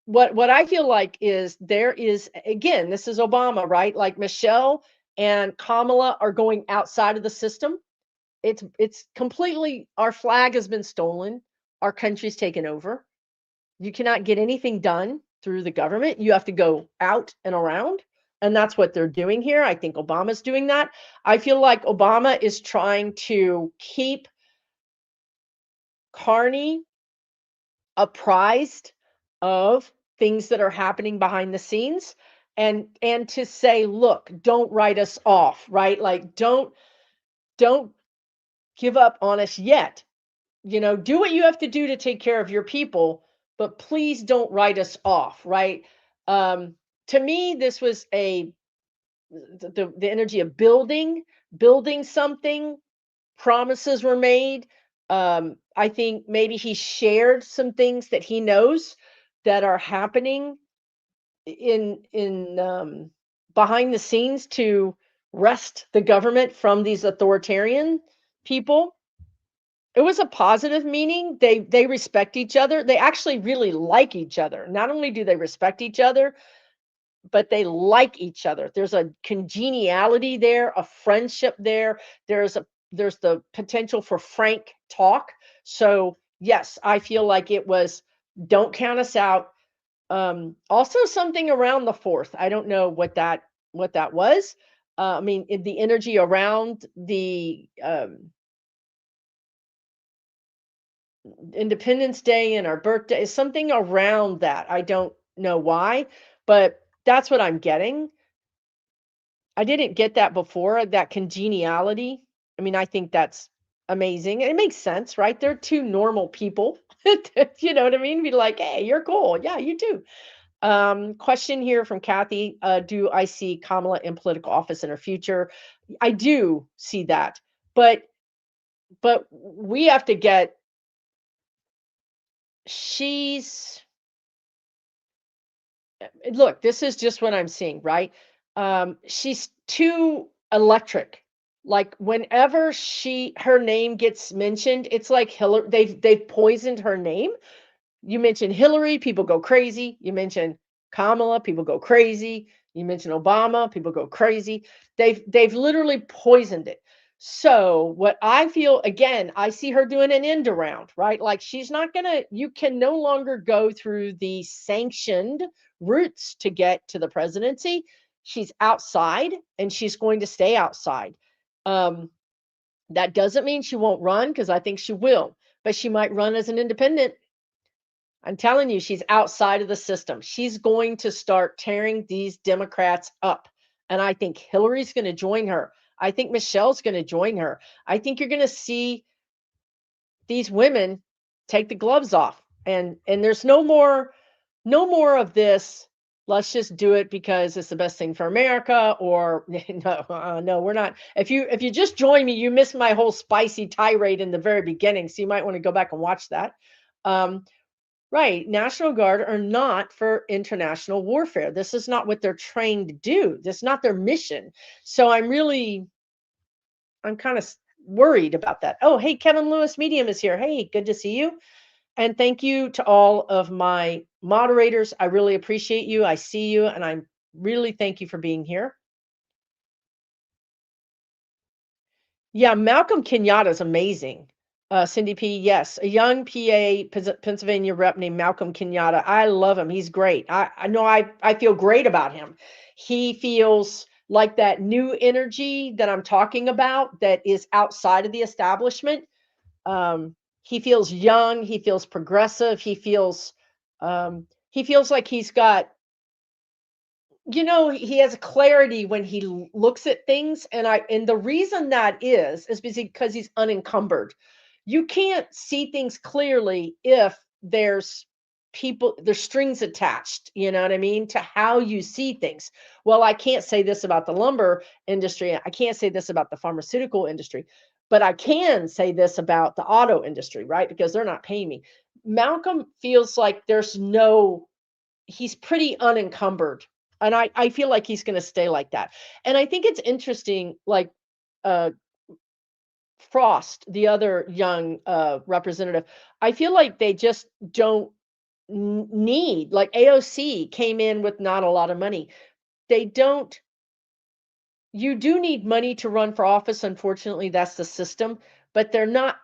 what I feel like is, there is, again, this is Obama, right? Like, Michelle and Kamala are going outside of the system. It's completely, our flag has been stolen. Our country's taken over. You cannot get anything done through the government. You have to go out and around. And that's what they're doing here. I think Obama's doing that. I feel like Obama is trying to keep Carney apprised of things that are happening behind the scenes, and to say, look, don't write us off, right? Like, don't give up on us yet. Do what you have to do to take care of your people, but please don't write us off, right? To me, this was the energy of building something. Promises were made. I think maybe he shared some things that he knows that are happening in behind the scenes, to wrest the government from these authoritarian people. It was a positive meaning. They respect each other. They actually really like each other. Not only do they respect each other, but they like each other. There's a congeniality there, a friendship there. There's the potential for frank talk. So yes, I feel like it was, don't count us out. Also something around the 4th. I don't know what that was. I mean, the energy around the Independence Day and our birthday is something around that. I don't know why, but that's what I'm getting. I didn't get that before, that congeniality. I mean, I think that's amazing. It makes sense, right? They're two normal people. You know what I mean? Be like, hey, you're cool. Yeah, you too. Question here from Kathy. Do I see Kamala in political office in her future? I do see that. But we have to get, she's, look, this is just what I'm seeing, right? She's too electric. Like, whenever her name gets mentioned, it's like Hillary. They've poisoned her name. You mention Hillary, people go crazy. You mention Kamala, people go crazy. You mention Obama, people go crazy. They've literally poisoned it. So what I feel, again, I see her doing an end around, right? Like she's not gonna, you can no longer go through the sanctioned routes to get to the presidency. She's outside and she's going to stay outside. Um, that doesn't mean she won't run because I think she will, but she might run as an independent. I'm telling you, she's outside of the system. She's going to start tearing these Democrats up. And I think Hillary's going to join her. I think Michelle's going to join her. I think you're going to see these women take the gloves off. And there's no more of this, let's just do it because it's the best thing for America, or no, no, we're not. If you just join me, you missed my whole spicy tirade in the very beginning, so you might want to go back and watch that. Um, Right. National Guard are not for international warfare. This is not what they're trained to do. This is not their mission. So I'm kind of worried about that. Oh, hey, Kevin Lewis Medium is here. Hey, good to see you. And thank you to all of my moderators. I really appreciate you. I see you, and I really thank you for being here. Yeah, Malcolm Kenyatta is amazing. Cindy P, yes, a young PA Pennsylvania rep named Malcolm Kenyatta. I love him. He's great. I know I feel great about him. He feels like that new energy that I'm talking about that is outside of the establishment. He feels young. He feels progressive. He feels like he's got, he has a clarity when he looks at things, and the reason that is because he's unencumbered. You can't see things clearly if there's strings attached, you know what I mean, to how you see things. Well, I can't say this about the lumber industry, I can't say this about the pharmaceutical industry, but I can say this about the auto industry, right? Because they're not paying me. Malcolm feels like he's pretty unencumbered. And I feel like he's going to stay like that. And I think it's interesting, like uh, Frost, the other young representative, I feel like they just don't need, like AOC came in with not a lot of money. They don't You do need money to run for office. Unfortunately, that's the system, but they're not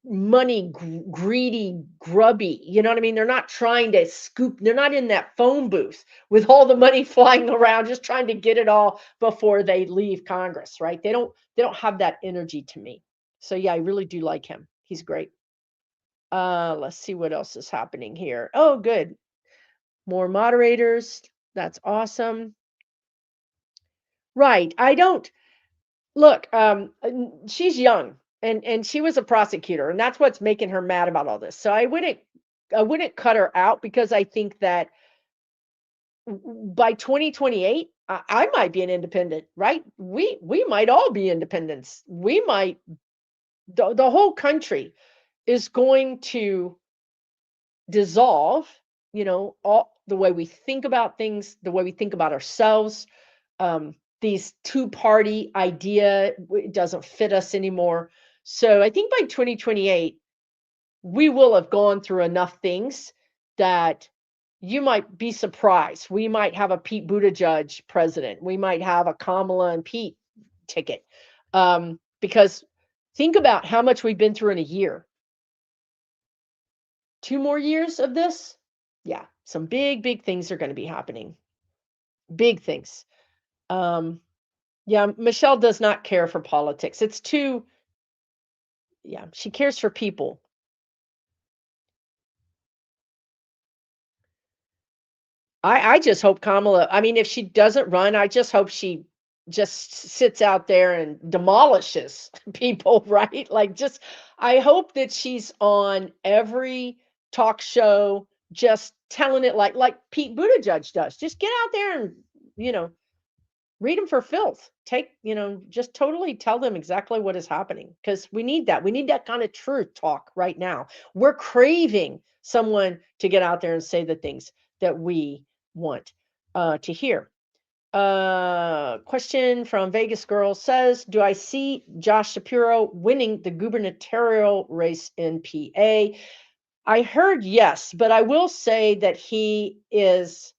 greedy, grubby. You know what I mean? They're not trying to scoop, they're not in that phone booth with all the money flying around, just trying to get it all before they leave Congress, right? They don't have that energy to me. So yeah, I really do like him. He's great. Let's see what else is happening here. Oh, good. More moderators. That's awesome. Right. I don't Look, she's young, and she was a prosecutor, and that's what's making her mad about all this. So I wouldn't cut her out, because I think that by 2028, I might be an independent, right? We might all be independents. We might the whole country is going to dissolve, all the way we think about things, the way we think about ourselves. These two-party idea, it doesn't fit us anymore. So I think by 2028, we will have gone through enough things that you might be surprised. We might have a Pete Buttigieg president. We might have a Kamala and Pete ticket. Because think about how much we've been through in a year. 2 more years of this, yeah, some big, big things are going to be happening. Big things. Um, yeah, Michelle does not care for politics. It's too, yeah, she cares for people. I just hope Kamala, I mean, if she doesn't run, I just hope she just sits out there and demolishes people, right? Like, I hope that she's on every talk show, just telling it like Pete Buttigieg does. Just get out there and, you know, read them for filth. Just totally tell them exactly what is happening, because we need that. We need that kind of truth talk right now. We're craving someone to get out there and say the things that we want to hear. Question from Vegas Girl says, do I see Josh Shapiro winning the gubernatorial race in PA? I heard yes, but I will say that he is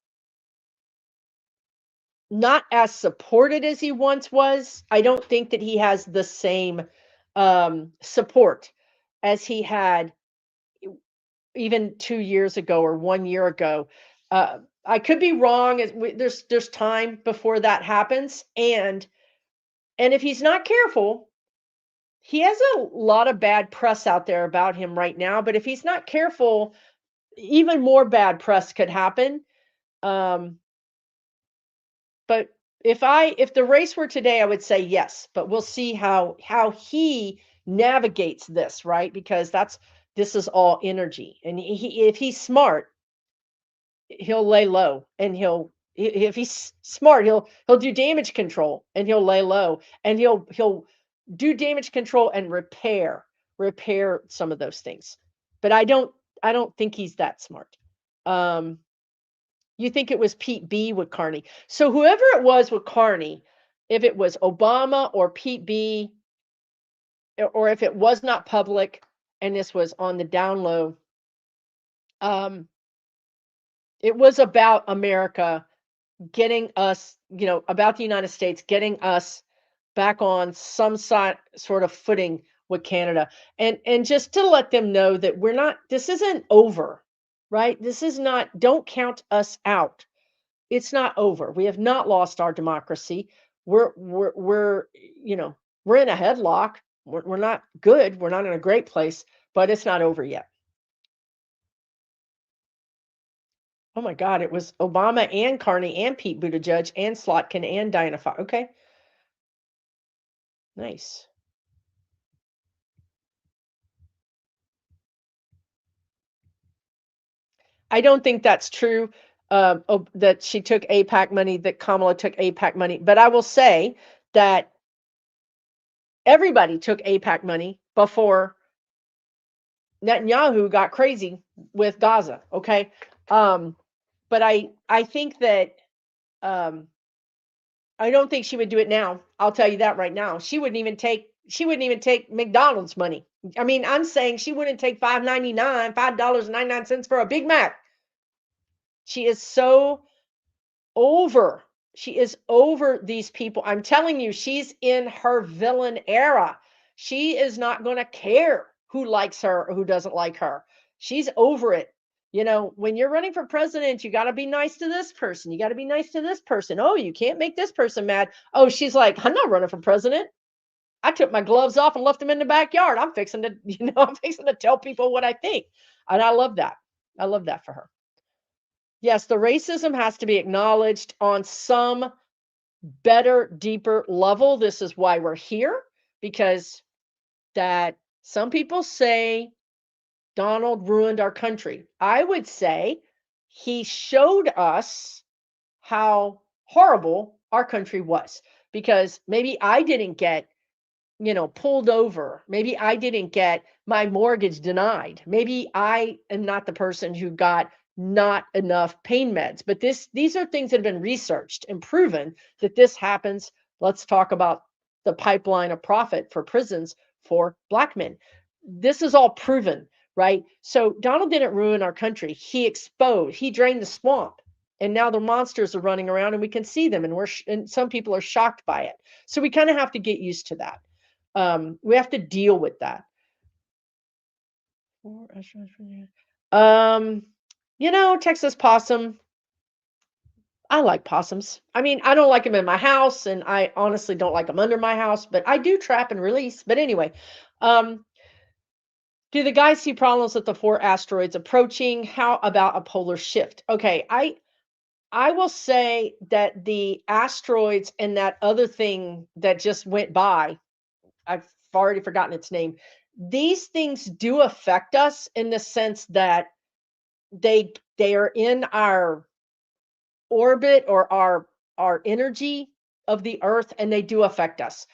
not as supported as he once was. I don't think that he has the same support as he had even 2 years ago or 1 year ago. I could be wrong. There's time before that happens, and if he's not careful, he has a lot of bad press out there about him right now. But if he's not careful, even more bad press could happen. Um, but if the race were today, I would say yes. But we'll see how he navigates this, right? Because this is all energy, and if he's smart, he'll lay low, and if he's smart, he'll do damage control, and he'll lay low, and he'll do damage control and repair some of those things. But I don't think he's that smart. Um, you think it was Pete B with Carney. So whoever it was with Carney, if it was Obama or Pete B, or if it was not public and this was on the down low, um, it was about America getting us, about the United States, getting us back on some sort of footing with Canada. And just to let them know that this isn't over, right? This is not, don't count us out. It's not over. We have not lost our democracy. We're we're in a headlock. We're not good. We're not in a great place, but it's not over yet. Oh my God, it was Obama and Carney and Pete Buttigieg and Slotkin and Diana Fox. Okay, nice. I don't think that's true. That she took APAC money, that Kamala took APAC money. But I will say that everybody took APAC money before Netanyahu got crazy with Gaza. Okay, but I think that um, I don't think she would do it now. I'll tell you that right now. She wouldn't even take McDonald's money. I mean, I'm saying she wouldn't take $5.99 for a Big Mac. She is so over. She is over these people. I'm telling you, she's in her villain era. She is not going to care who likes her or who doesn't like her. She's over it. When you're running for president, you got to be nice to this person. You got to be nice to this person. Oh, you can't make this person mad. Oh, she's like, I'm not running for president. I took my gloves off and left them in the backyard. I'm fixing to, I'm fixing to tell people what I think. And I love that. I love that for her. Yes, the racism has to be acknowledged on some better, deeper level. This is why we're here, because that some people say Donald ruined our country. I would say he showed us how horrible our country was, because maybe I didn't get pulled over. Maybe I didn't get my mortgage denied. Maybe I am not the person who got not enough pain meds. But these are things that have been researched and proven that this happens. Let's talk about the pipeline of profit for prisons for Black men. This is all proven, right? So Donald didn't ruin our country. He drained the swamp. And now the monsters are running around and we can see them, and some people are shocked by it. So we kind of have to get used to that. We have to deal with that. Um, Texas possum. I like possums. I mean, I don't like them in my house, and I honestly don't like them under my house, but I do trap and release. But anyway, um, do the guys see problems with the 4 asteroids approaching? How about a polar shift? Okay, I will say that the asteroids and that other thing that just went by, I've already forgotten its name. These things do affect us in the sense that they are in our orbit, or our energy of the earth, and they do affect us.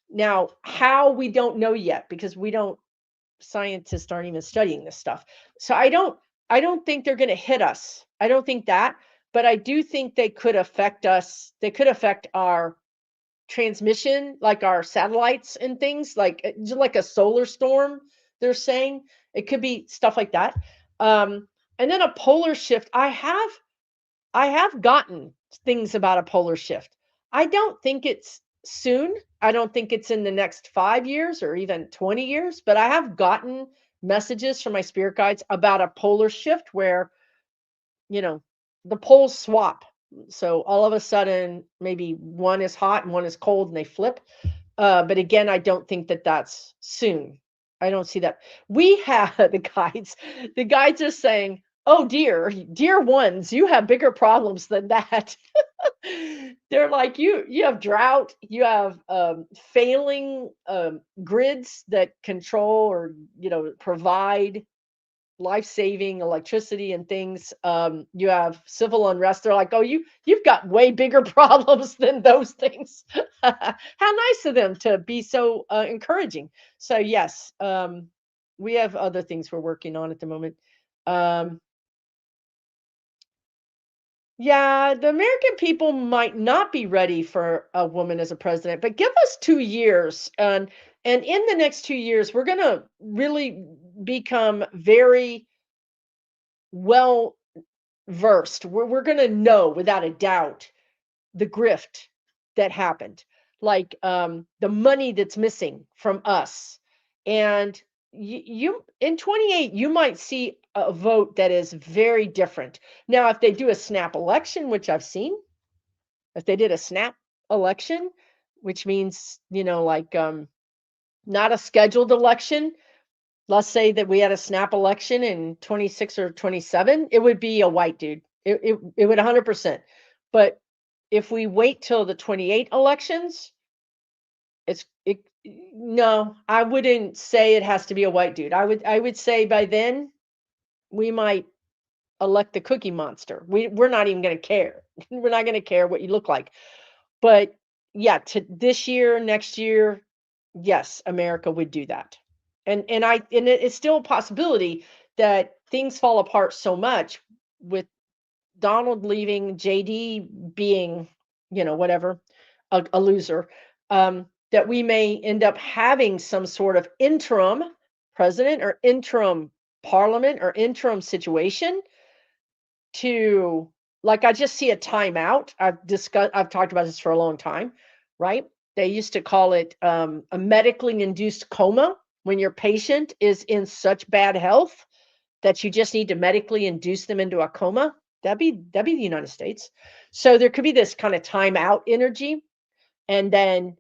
Now, how, we don't know yet, because we don't scientists aren't even studying this stuff. So I don't think they're going to hit us. I don't think that, but I do think they could affect us. They could affect our transmission, like our satellites and things, just like a solar storm, they're saying. It could be stuff like that. And then a polar shift. I have gotten things about a polar shift. I don't think it's soon. I don't think it's in the next 5 years or even 20 years, but I have gotten messages from my spirit guides about a polar shift where, you know, the poles swap. So all of a sudden, maybe one is hot and one is cold and they flip. But again, I don't think that that's soon. I don't see that. We have the guides are saying, "Oh dear ones, you have bigger problems than that." They're like, you have drought, you have failing grids that control or provide life-saving electricity and things. You have civil unrest. They're like, "Oh, you've got way bigger problems than those things." How nice of them to be so encouraging. So yes, we have other things we're working on at the moment. Um, yeah, the American people might not be ready for a woman as a president, but give us 2 years, and in the next 2 years, we're gonna really become very well versed. We're gonna know without a doubt the grift that happened, like the money that's missing from us. And you in 28, you might see a vote that is very different. Now, if they do a snap election, which I've seen, if they did a snap election, which means, like not a scheduled election, let's say that we had a snap election in 26 or 27, it would be a white dude. It would 100%. But if we wait till the 28 elections, it's it no, I wouldn't say it has to be a white dude. I would say by then we might elect the cookie monster. We're not even going to care. We're not going to care what you look like. But yeah, to this year, next year, yes, America would do that. And it's still a possibility that things fall apart so much with Donald leaving, JD being, whatever, a loser, that we may end up having some sort of interim president or interim parliament or interim situation to, like, I just see a timeout. I've talked about this for a long time, right? They used to call it a medically induced coma when your patient is in such bad health that you just need to medically induce them into a coma. That'd be the United States. So there could be this kind of timeout energy. And then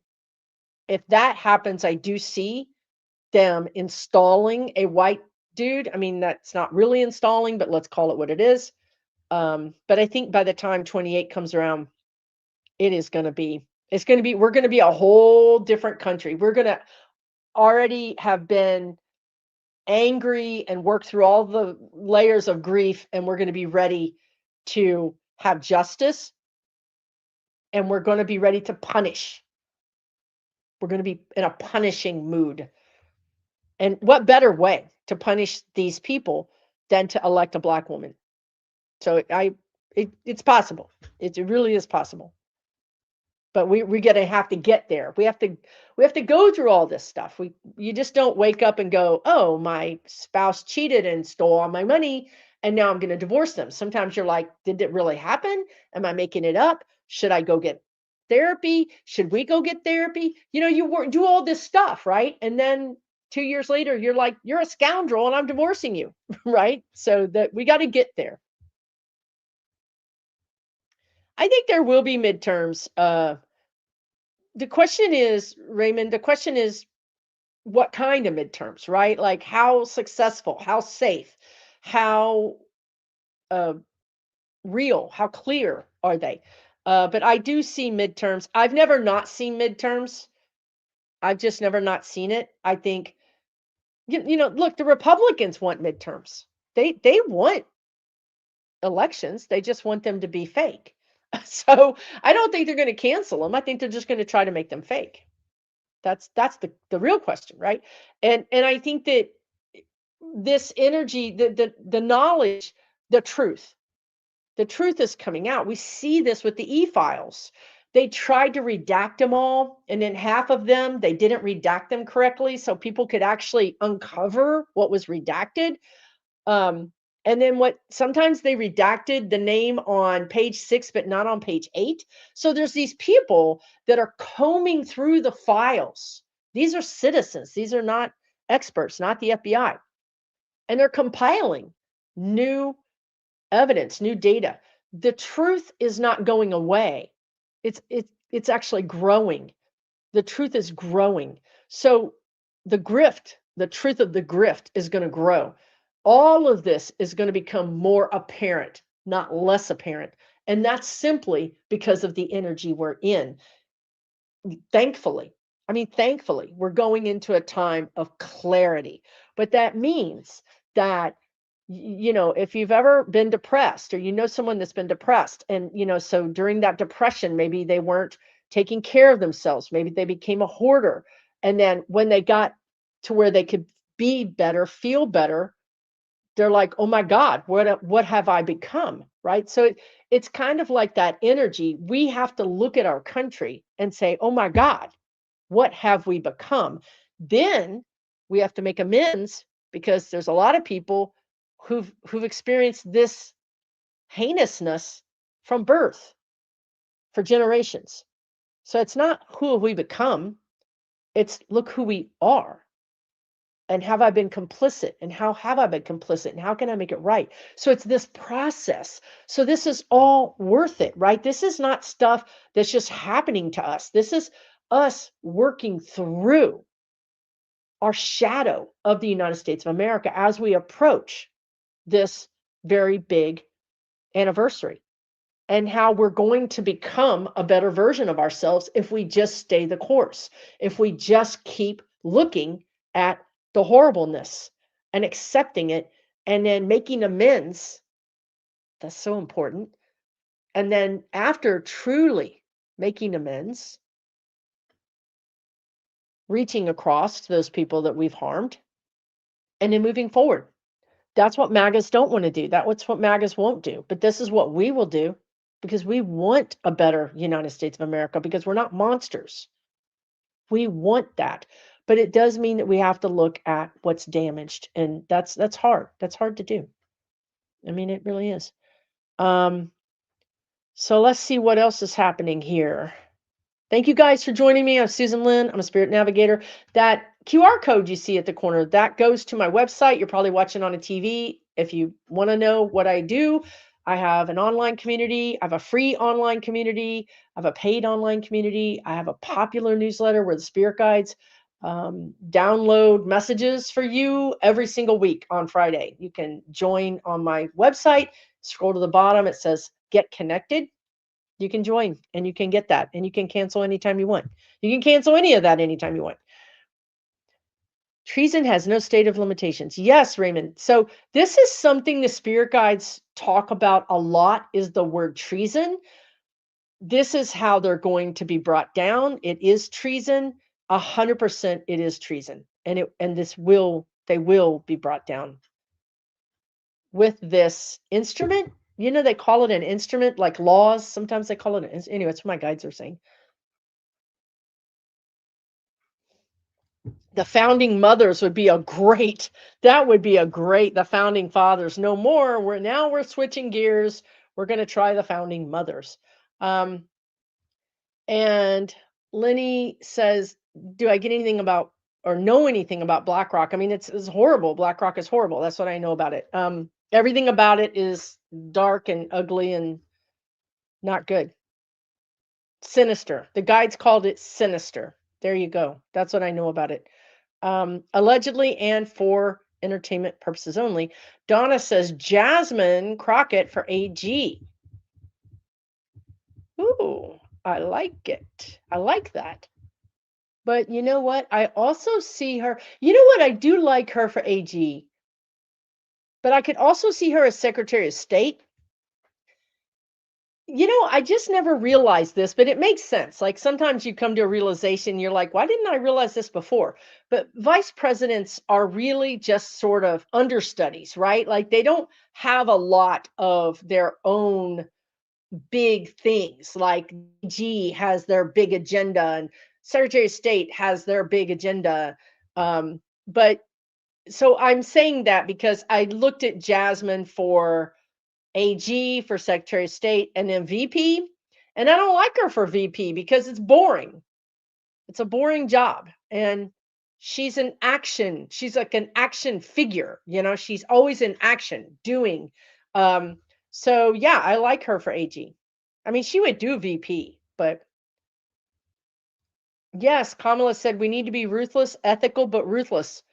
if that happens, I do see them installing a white dude. I mean, that's not really installing, but let's call it what it is. But I think by the time 28 comes around, we're going to be a whole different country. We're going to already have been angry and worked through all the layers of grief, and we're going to be ready to have justice, and we're going to be ready to punish. We're going to be in a punishing mood. And what better way to punish these people than to elect a black woman? So it's possible. It really is possible. But we're gonna have to get there. We have to go through all this stuff. You just don't wake up and go, "Oh, my spouse cheated and stole all my money, and now I'm gonna divorce them." Sometimes you're like, "Did it really happen? Am I making it up? Should I go get therapy? Should we go get therapy?" Do all this stuff, right? And then 2 years later, you're like, "You're a scoundrel, and I'm divorcing you," right? So that we got to get there. I think there will be midterms. The question is, Raymond, the question is what kind of midterms, right? Like how successful, how safe, how uh, real, how clear are they? But I do see midterms. I've never not seen midterms. I've just never not seen it. I think look, the Republicans want midterms. They want elections. They just want them to be fake. So I don't think they're going to cancel them. I think they're just going to try to make them fake. That's the real question, right? And I think that this energy, the knowledge, the truth, the truth is coming out. We see this with the e-files. They tried to redact them all, and then half of them they didn't redact them correctly, so people could actually uncover what was redacted. Um, And then what sometimes they redacted the name on page 6, but not on page 8. So there's these people that are combing through the files. These are citizens, these are not experts, not the FBI. And they're compiling new evidence, new data. The truth is not going away. It's actually growing. The truth is growing. So the grift, the truth of the grift is going to grow. All of this is going to become more apparent, not less apparent. And that's simply because of the energy we're in. Thankfully, thankfully, we're going into a time of clarity. But that means that, if you've ever been depressed or you know someone that's been depressed, and, so during that depression, maybe they weren't taking care of themselves, maybe they became a hoarder. And then when they got to where they could be better, feel better, they're like, oh my God, what have I become? Right. So it's kind of like that energy. We have to look at our country and say, oh my God, what have we become? Then we have to make amends, because there's a lot of people who've experienced this heinousness from birth for generations. So it's not who have we become, it's look who we are. And have I been complicit? And how have I been complicit? And how can I make it right? So it's this process. So this is all worth it, right? This is not stuff that's just happening to us. This is us working through our shadow of the United States of America as we approach this very big anniversary, and how we're going to become a better version of ourselves if we just stay the course, if we just keep looking at the horribleness and accepting it, and then making amends. That's so important. And then after truly making amends, reaching across to those people that we've harmed, and then moving forward. That's what MAGAs don't want to do. That's what MAGAs won't do. But this is what we will do, because we want a better United States of America, because we're not monsters. We want that. But it does mean that we have to look at what's damaged. And that's hard. That's hard to do. It really is. So let's see what else is happening here. Thank you guys for joining me. I'm Susan Lynn. I'm a spirit navigator. That QR code you see at the corner, that goes to my website. You're probably watching on a TV. If you want to know what I do, I have an online community. I have a free online community. I have a paid online community. I have a popular newsletter where the spirit guides download messages for you every single week on Friday. You can join on my website. Scroll to the bottom. It says Get Connected. You can join and you can get that, and you can cancel anytime you want. You can cancel any of that anytime you want. Treason has no state of limitations. Yes, Raymond. So this is something the spirit guides talk about a lot, is the word treason. This is how they're going to be brought down. It is treason. 100% it is treason. And they will be brought down with this instrument. They call it an instrument, like laws. Sometimes they call it anyway, that's what my guides are saying. The founding mothers would be the founding fathers. No more. We're switching gears. We're going to try the founding mothers. And Lenny says, do I get anything about or know anything about BlackRock? It's horrible. BlackRock is horrible. That's what I know about it. Everything about it is dark and ugly and not good. Sinister. The guides called it sinister. There you go. That's what I know about it. Allegedly and for entertainment purposes only. Donna says Jasmine Crockett for AG. Ooh, I like it. I like that. But you know what? I also see her. You know what? I do like her for AG. But I could also see her as Secretary of State. I just never realized this, but it makes sense. Like sometimes you come to a realization, you're like, why didn't I realize this before? But vice presidents are really just sort of understudies, right? Like they don't have a lot of their own big things. Like G has their big agenda and Secretary of State has their big agenda. But so I'm saying that because I looked at Jasmine for AG, for Secretary of State, and then VP, and I don't like her for VP because it's boring. It's a boring job. And she's like an action figure, she's always in action doing. Um, so yeah, I like her for AG. I mean, she would do VP, but yes, Kamala said we need to be ruthless, ethical, but ruthless.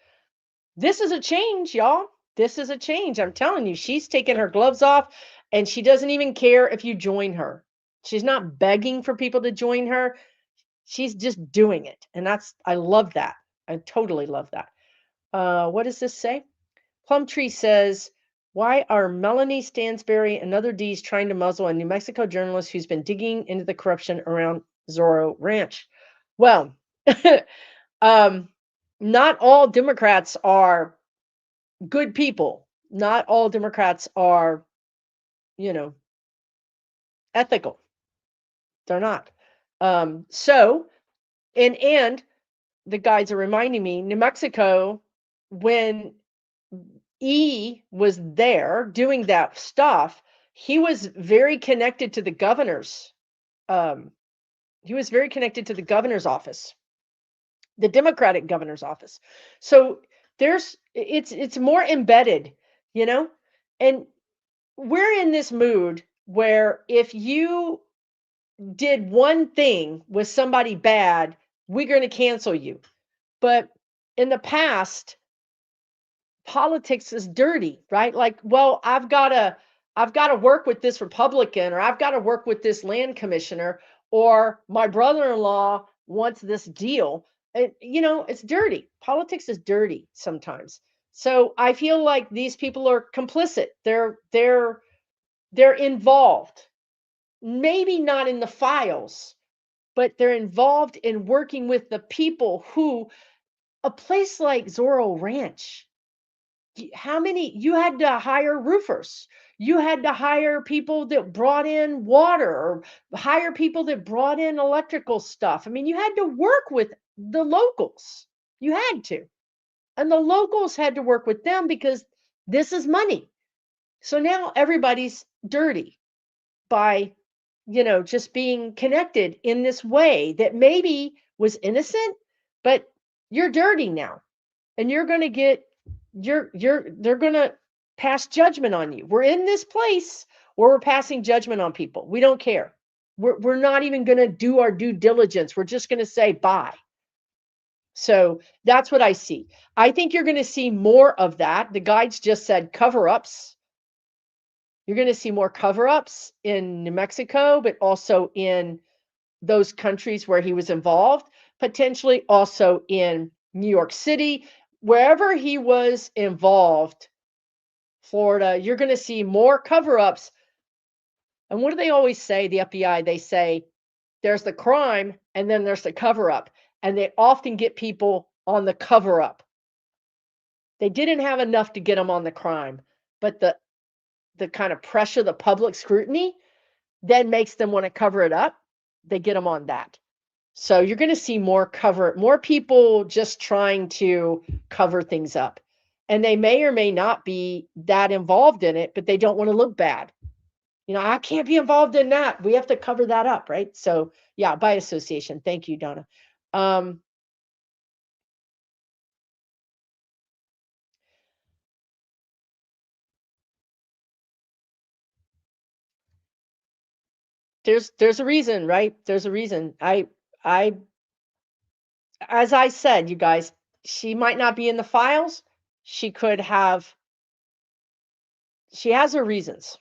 This is a change, y'all. This is a change. I'm telling you, she's taking her gloves off and she doesn't even care if you join her. She's not begging for people to join her. She's just doing it. And I love that. I totally love that. What does this say? Plumtree says, why are Melanie Stansberry and other D's trying to muzzle a New Mexico journalist who's been digging into the corruption around Zorro Ranch? Well, not all Democrats are good people. Not all Democrats are, you know, ethical. They're not. So, and the guys are reminding me, New Mexico, when E was there doing that stuff, he was very connected to the governor's. Um, he was very connected to the governor's office, the Democratic governor's office. So it's more embedded, you know, and we're in this mood where if you did one thing with somebody bad, we're going to cancel you. But in the past, politics is dirty, right? Like, well, I've got to work with this Republican, or I've got to work with this land commissioner, or my brother-in-law wants this deal. It's dirty. Politics is dirty sometimes. So I feel like these people are complicit. They're involved. Maybe not in the files, but they're involved in working with the people who a place like Zorro Ranch, how many you had to hire roofers, you had to hire people that brought in water, or hire people that brought in electrical stuff. I mean, you had to work with the locals. You had to. And the locals had to work with them because this is money. So now everybody's dirty by, just being connected in this way that maybe was innocent, but you're dirty now, and you're going to get they're going to pass judgment on you. We're in this place where we're passing judgment on people. We don't care. We're not even going to do our due diligence. We're just going to say bye. So that's what I see. I think you're going to see more of that. The guides just said cover-ups. You're going to see more cover-ups in New Mexico, but also in those countries where he was involved, potentially also in New York City, wherever he was involved, Florida, you're going to see more cover-ups. And what do they always say, the FBI? They say there's the crime and then there's the cover-up. And they often get people on the cover-up. They didn't have enough to get them on the crime, but the kind of pressure, the public scrutiny, then makes them want to cover it up. They get them on that. So you're going to see more people just trying to cover things up. And they may or may not be that involved in it, but they don't want to look bad. I can't be involved in that. We have to cover that up, right? So yeah, by association. Thank you, Donna. There's a reason, right? There's a reason. I as I said, you guys, she might not be in the files. She has her reasons.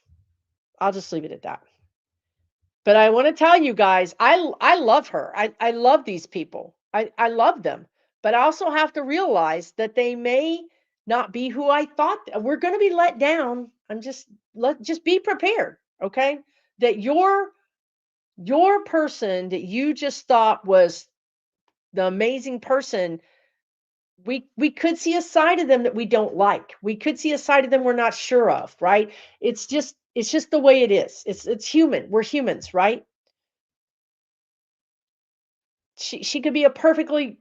I'll just leave it at that. But I want to tell you guys, I love her. I love these people. I love them. But I also have to realize that they may not be who I thought. We're going to be let down. Just be prepared, okay? That your person that you just thought was the amazing person, we could see a side of them that we don't like. We could see a side of them we're not sure of, right? It's just the way it is. It's human. We're humans, right? She could be a perfectly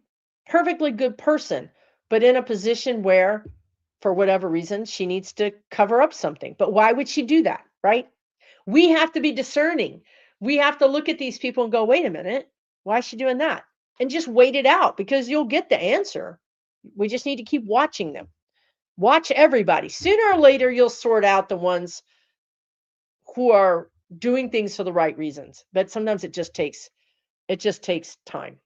good person, but in a position where for whatever reason, she needs to cover up something. But why would she do that, right? We have to be discerning. We have to look at these people and go, wait a minute, why is she doing that? And just wait it out because you'll get the answer. We just need to keep watching them. Watch everybody. Sooner or later, you'll sort out the ones who are doing things for the right reasons. But sometimes it just takes time.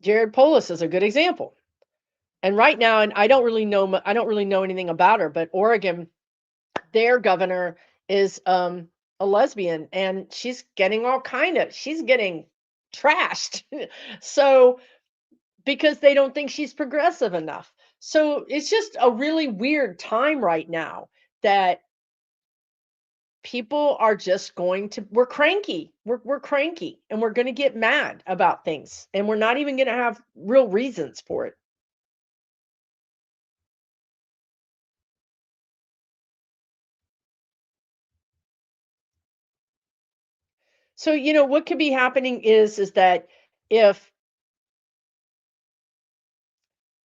Jared Polis is a good example. And right now, and I don't really know anything about her, but Oregon, their governor is a lesbian, and she's getting trashed. So because they don't think she's progressive enough. So it's just a really weird time right now that people are just going to we're cranky. We're cranky and we're going to get mad about things and we're not even going to have real reasons for it. So, what could be happening is that if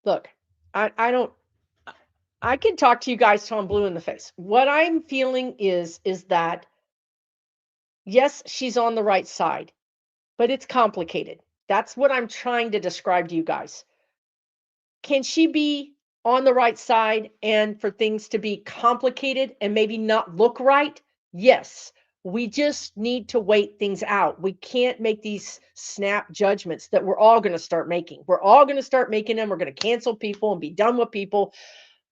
look, I don't I can talk to you guys till I'm blue in the face. What I'm feeling is that yes, she's on the right side, but it's complicated. That's what I'm trying to describe to you guys. Can she be on the right side and for things to be complicated and maybe not look right? Yes. We just need to wait things out. We can't make these snap judgments that we're all going to start making. We're all going to start making them. We're going to cancel people and be done with people.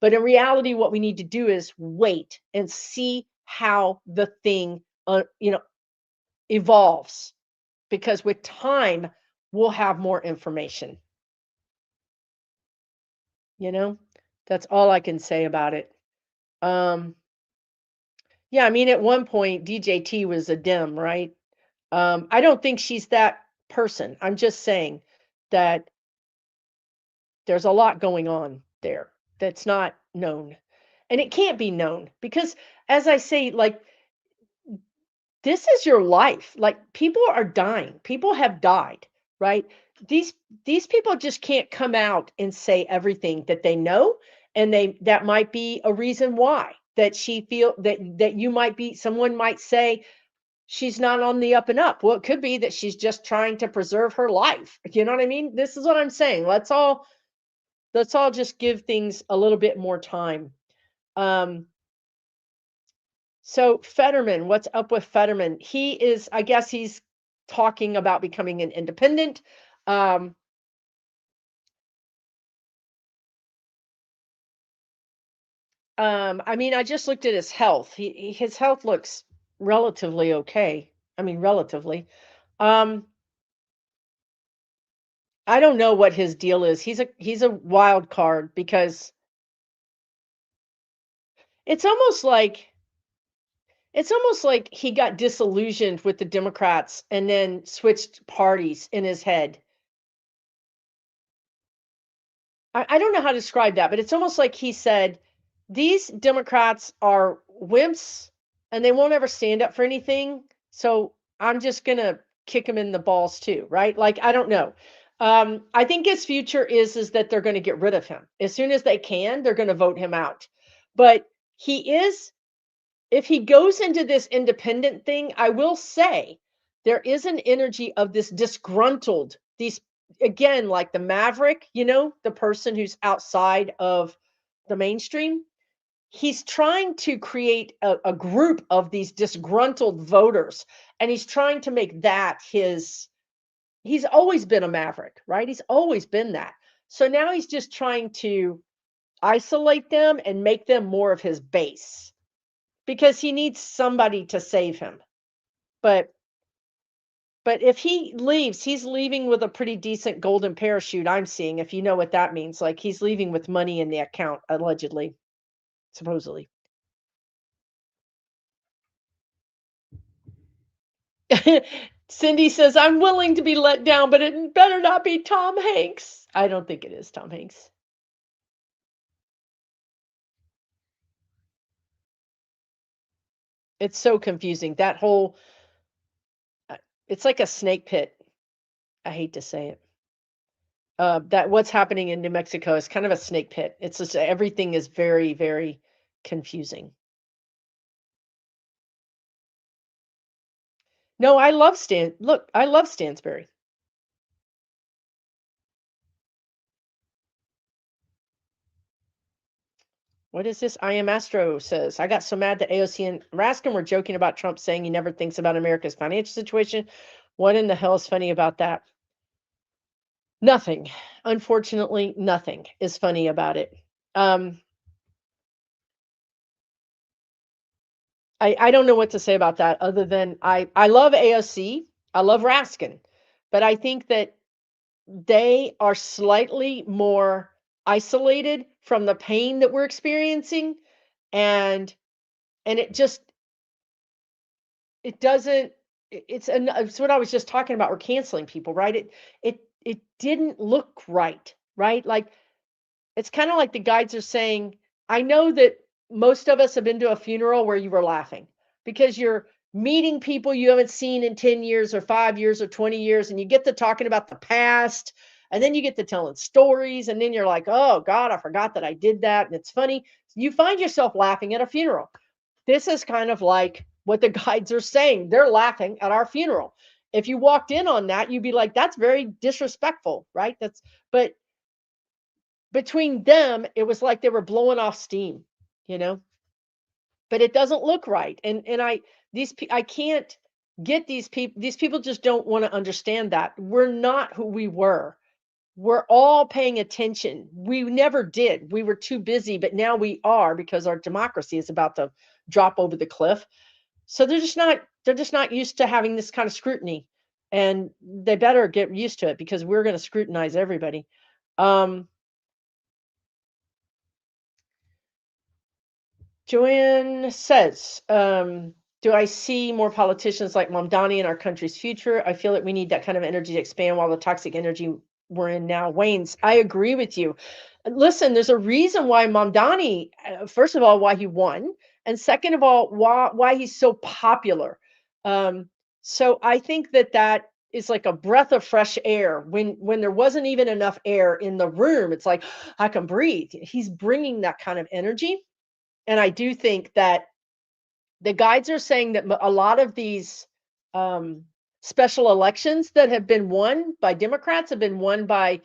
But in reality, what we need to do is wait and see how the thing, evolves. Because with time, we'll have more information. You know, that's all I can say about it. Um, yeah, I mean, at one point, DJT was a dim, right? I don't think she's that person. I'm just saying that there's a lot going on there that's not known. And it can't be known because, as I say, like, this is your life. Like, people are dying. People have died, right? These these people just can't come out and say everything that they know, and that might be a reason why that she feel that you might be someone might say she's not on the up and up. Well, it could be that she's just trying to preserve her life. You know what I mean? This is what I'm saying. Let's all just give things a little bit more time. Um, So Fetterman, what's up with Fetterman? I guess he's talking about becoming an independent. Um, I mean, I just looked at his health. His health looks relatively okay. I mean, relatively. Um, I don't know what his deal is. He's a wild card because it's almost like it's almost like he got disillusioned with the Democrats and then switched parties in his head. I don't know how to describe that, but it's almost like he said, these Democrats are wimps and they won't ever stand up for anything. So I'm just going to kick them in the balls too, right? Like, I don't know. I think his future is that they're going to get rid of him. As soon as they can, they're going to vote him out. But he is if he goes into this independent thing, I will say there is an energy of this disgruntled, these again, like the maverick, the person who's outside of the mainstream. He's trying to create a group of these disgruntled voters, and he's trying to make that he's always been a maverick, right? He's always been that. So now he's just trying to isolate them and make them more of his base because he needs somebody to save him. But but if he leaves, he's leaving with a pretty decent golden parachute I'm seeing, if you know what that means. Like he's leaving with money in the account, allegedly, supposedly. Cindy says, I'm willing to be let down, but it better not be Tom Hanks. I don't think it is Tom Hanks. It's so confusing. That whole, uh, it's like a snake pit. I hate to say it. That what's happening in New Mexico is kind of a snake pit. It's just everything is very, very confusing. No, I love Look, I love Stansbury. What is this? I am Astro says, I got so mad that AOC and Raskin were joking about Trump saying he never thinks about America's financial situation. What in the hell is funny about that? Nothing. Unfortunately, nothing is funny about it. Um, I don't know what to say about that other than I love AOC. I love Raskin, but I think that they are slightly more isolated from the pain that we're experiencing, and it just it doesn't it's what I was just talking about. We're canceling people, right? It didn't look right, right? Like it's kind of like the guides are saying, I know that most of us have been to a funeral where you were laughing because you're meeting people you haven't seen in 10 years or 5 years or 20 years, and you get to talking about the past, and then you get to telling stories, and then you're like, oh God, I forgot that I did that. And it's funny. You find yourself laughing at a funeral. This is kind of like what the guides are saying. They're laughing at our funeral. If you walked in on that, you'd be like, that's very disrespectful, right? But between them, it was like they were blowing off steam, you know? But it doesn't look right. And I can't get these people just don't want to understand that. We're not who we were. We're all paying attention. We never did. We were too busy, but now we are because our democracy is about to drop over the cliff. So they're just not used to having this kind of scrutiny. And they better get used to it because we're going to scrutinize everybody. Um Joanne says, do I see more politicians like Mamdani in our country's future? I feel that we need that kind of energy to expand while the toxic energy we're in now wanes. I agree with you. Listen, there's a reason why Mamdani, first of all, why he won, and second of all, why he's so popular. Um, so I think that is like a breath of fresh air when there wasn't even enough air in the room. It's like I can breathe. He's bringing that kind of energy, and I do think that the guides are saying that a lot of these um, special elections that have been won by Democrats have been won by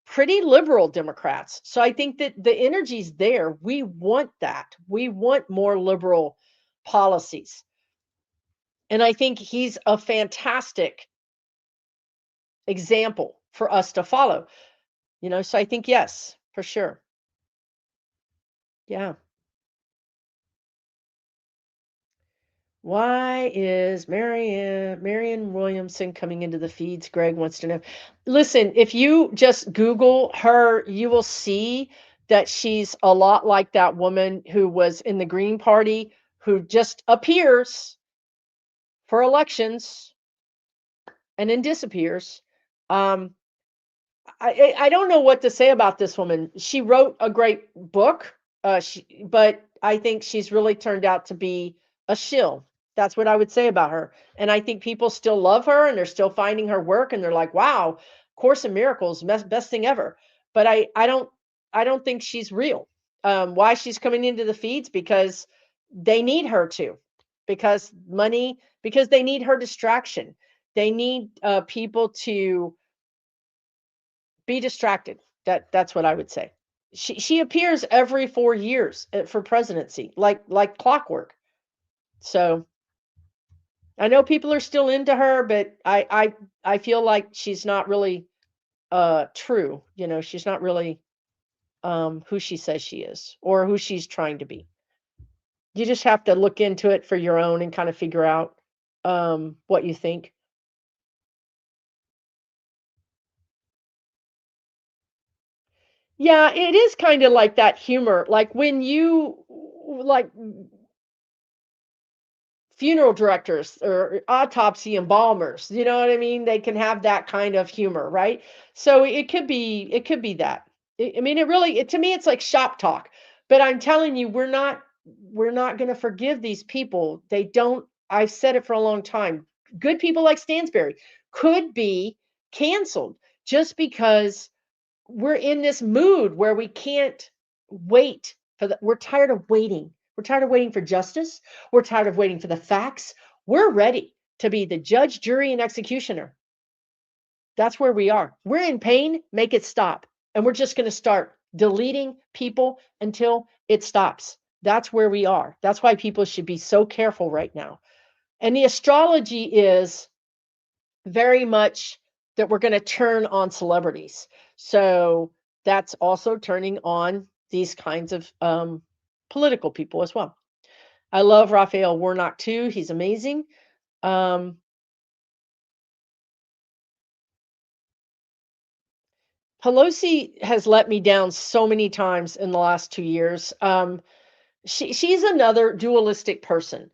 pretty liberal Democrats. So I think that the energy's there. We want that. We want more liberal policies. And I think he's a fantastic example for us to follow. So I think yes, for sure. Yeah. Why is Marianne Williamson coming into the feeds? Greg wants to know. Listen, if you just Google her, you will see that she's a lot like that woman who was in the Green Party, who just appears for elections and then disappears. Um, I don't know what to say about this woman. She wrote a great book, but I think she's really turned out to be a shill. That's what I would say about her. And I think people still love her and they're still finding her work and they're like, "Wow, Course in Miracles, best thing ever." But I don't think she's real. Why she's coming into the feeds? Because they need her to, because money, because they need her distraction. They need people to be distracted. That's what I would say. She appears every 4 years for presidency, like clockwork. So I know people are still into her, but I feel like she's not really true. She's not really who she says she is or who she's trying to be. You just have to look into it for your own and kind of figure out what you think. Yeah, it is kind of like that humor. Like when you like funeral directors or autopsy embalmers, you know what I mean? They can have that kind of humor, right? So it could be that. I mean, to me it's like shop talk. But I'm telling you, we're not going to forgive these people. I've said it for a long time. Good people like Stansberry could be canceled just because we're in this mood where we can't wait for the we're tired of waiting. We're tired of waiting for justice. We're tired of waiting for the facts. We're ready to be the judge, jury, and executioner. That's where we are. We're in pain, make it stop. And we're just going to start deleting people until it stops. That's where we are. That's why people should be so careful right now. And the astrology is very much that we're going to turn on celebrities. So that's also turning on these kinds of political people as well. I love Raphael Warnock too. He's amazing. Um, Pelosi has let me down so many times in the last 2 years. She's another dualistic person.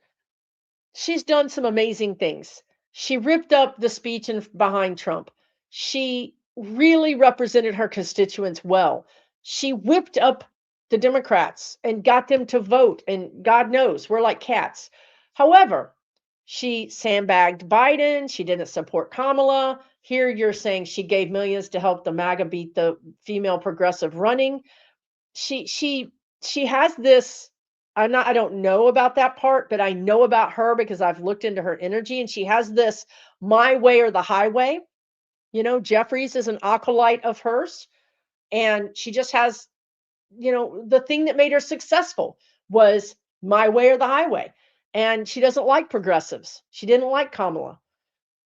She's done some amazing things. She ripped up the speech behind Trump. She really represented her constituents well. She whipped up the Democrats and got them to vote. And God knows, we're like cats. However, she sandbagged Biden. She didn't support Kamala. Here you're saying she gave millions to help the MAGA beat the female progressive running. She has this. I don't know about that part, but I know about her because I've looked into her energy, and she has this my way or the highway. Jeffries is an acolyte of hers, and she just has, the thing that made her successful was my way or the highway. And she doesn't like progressives. She didn't like Kamala.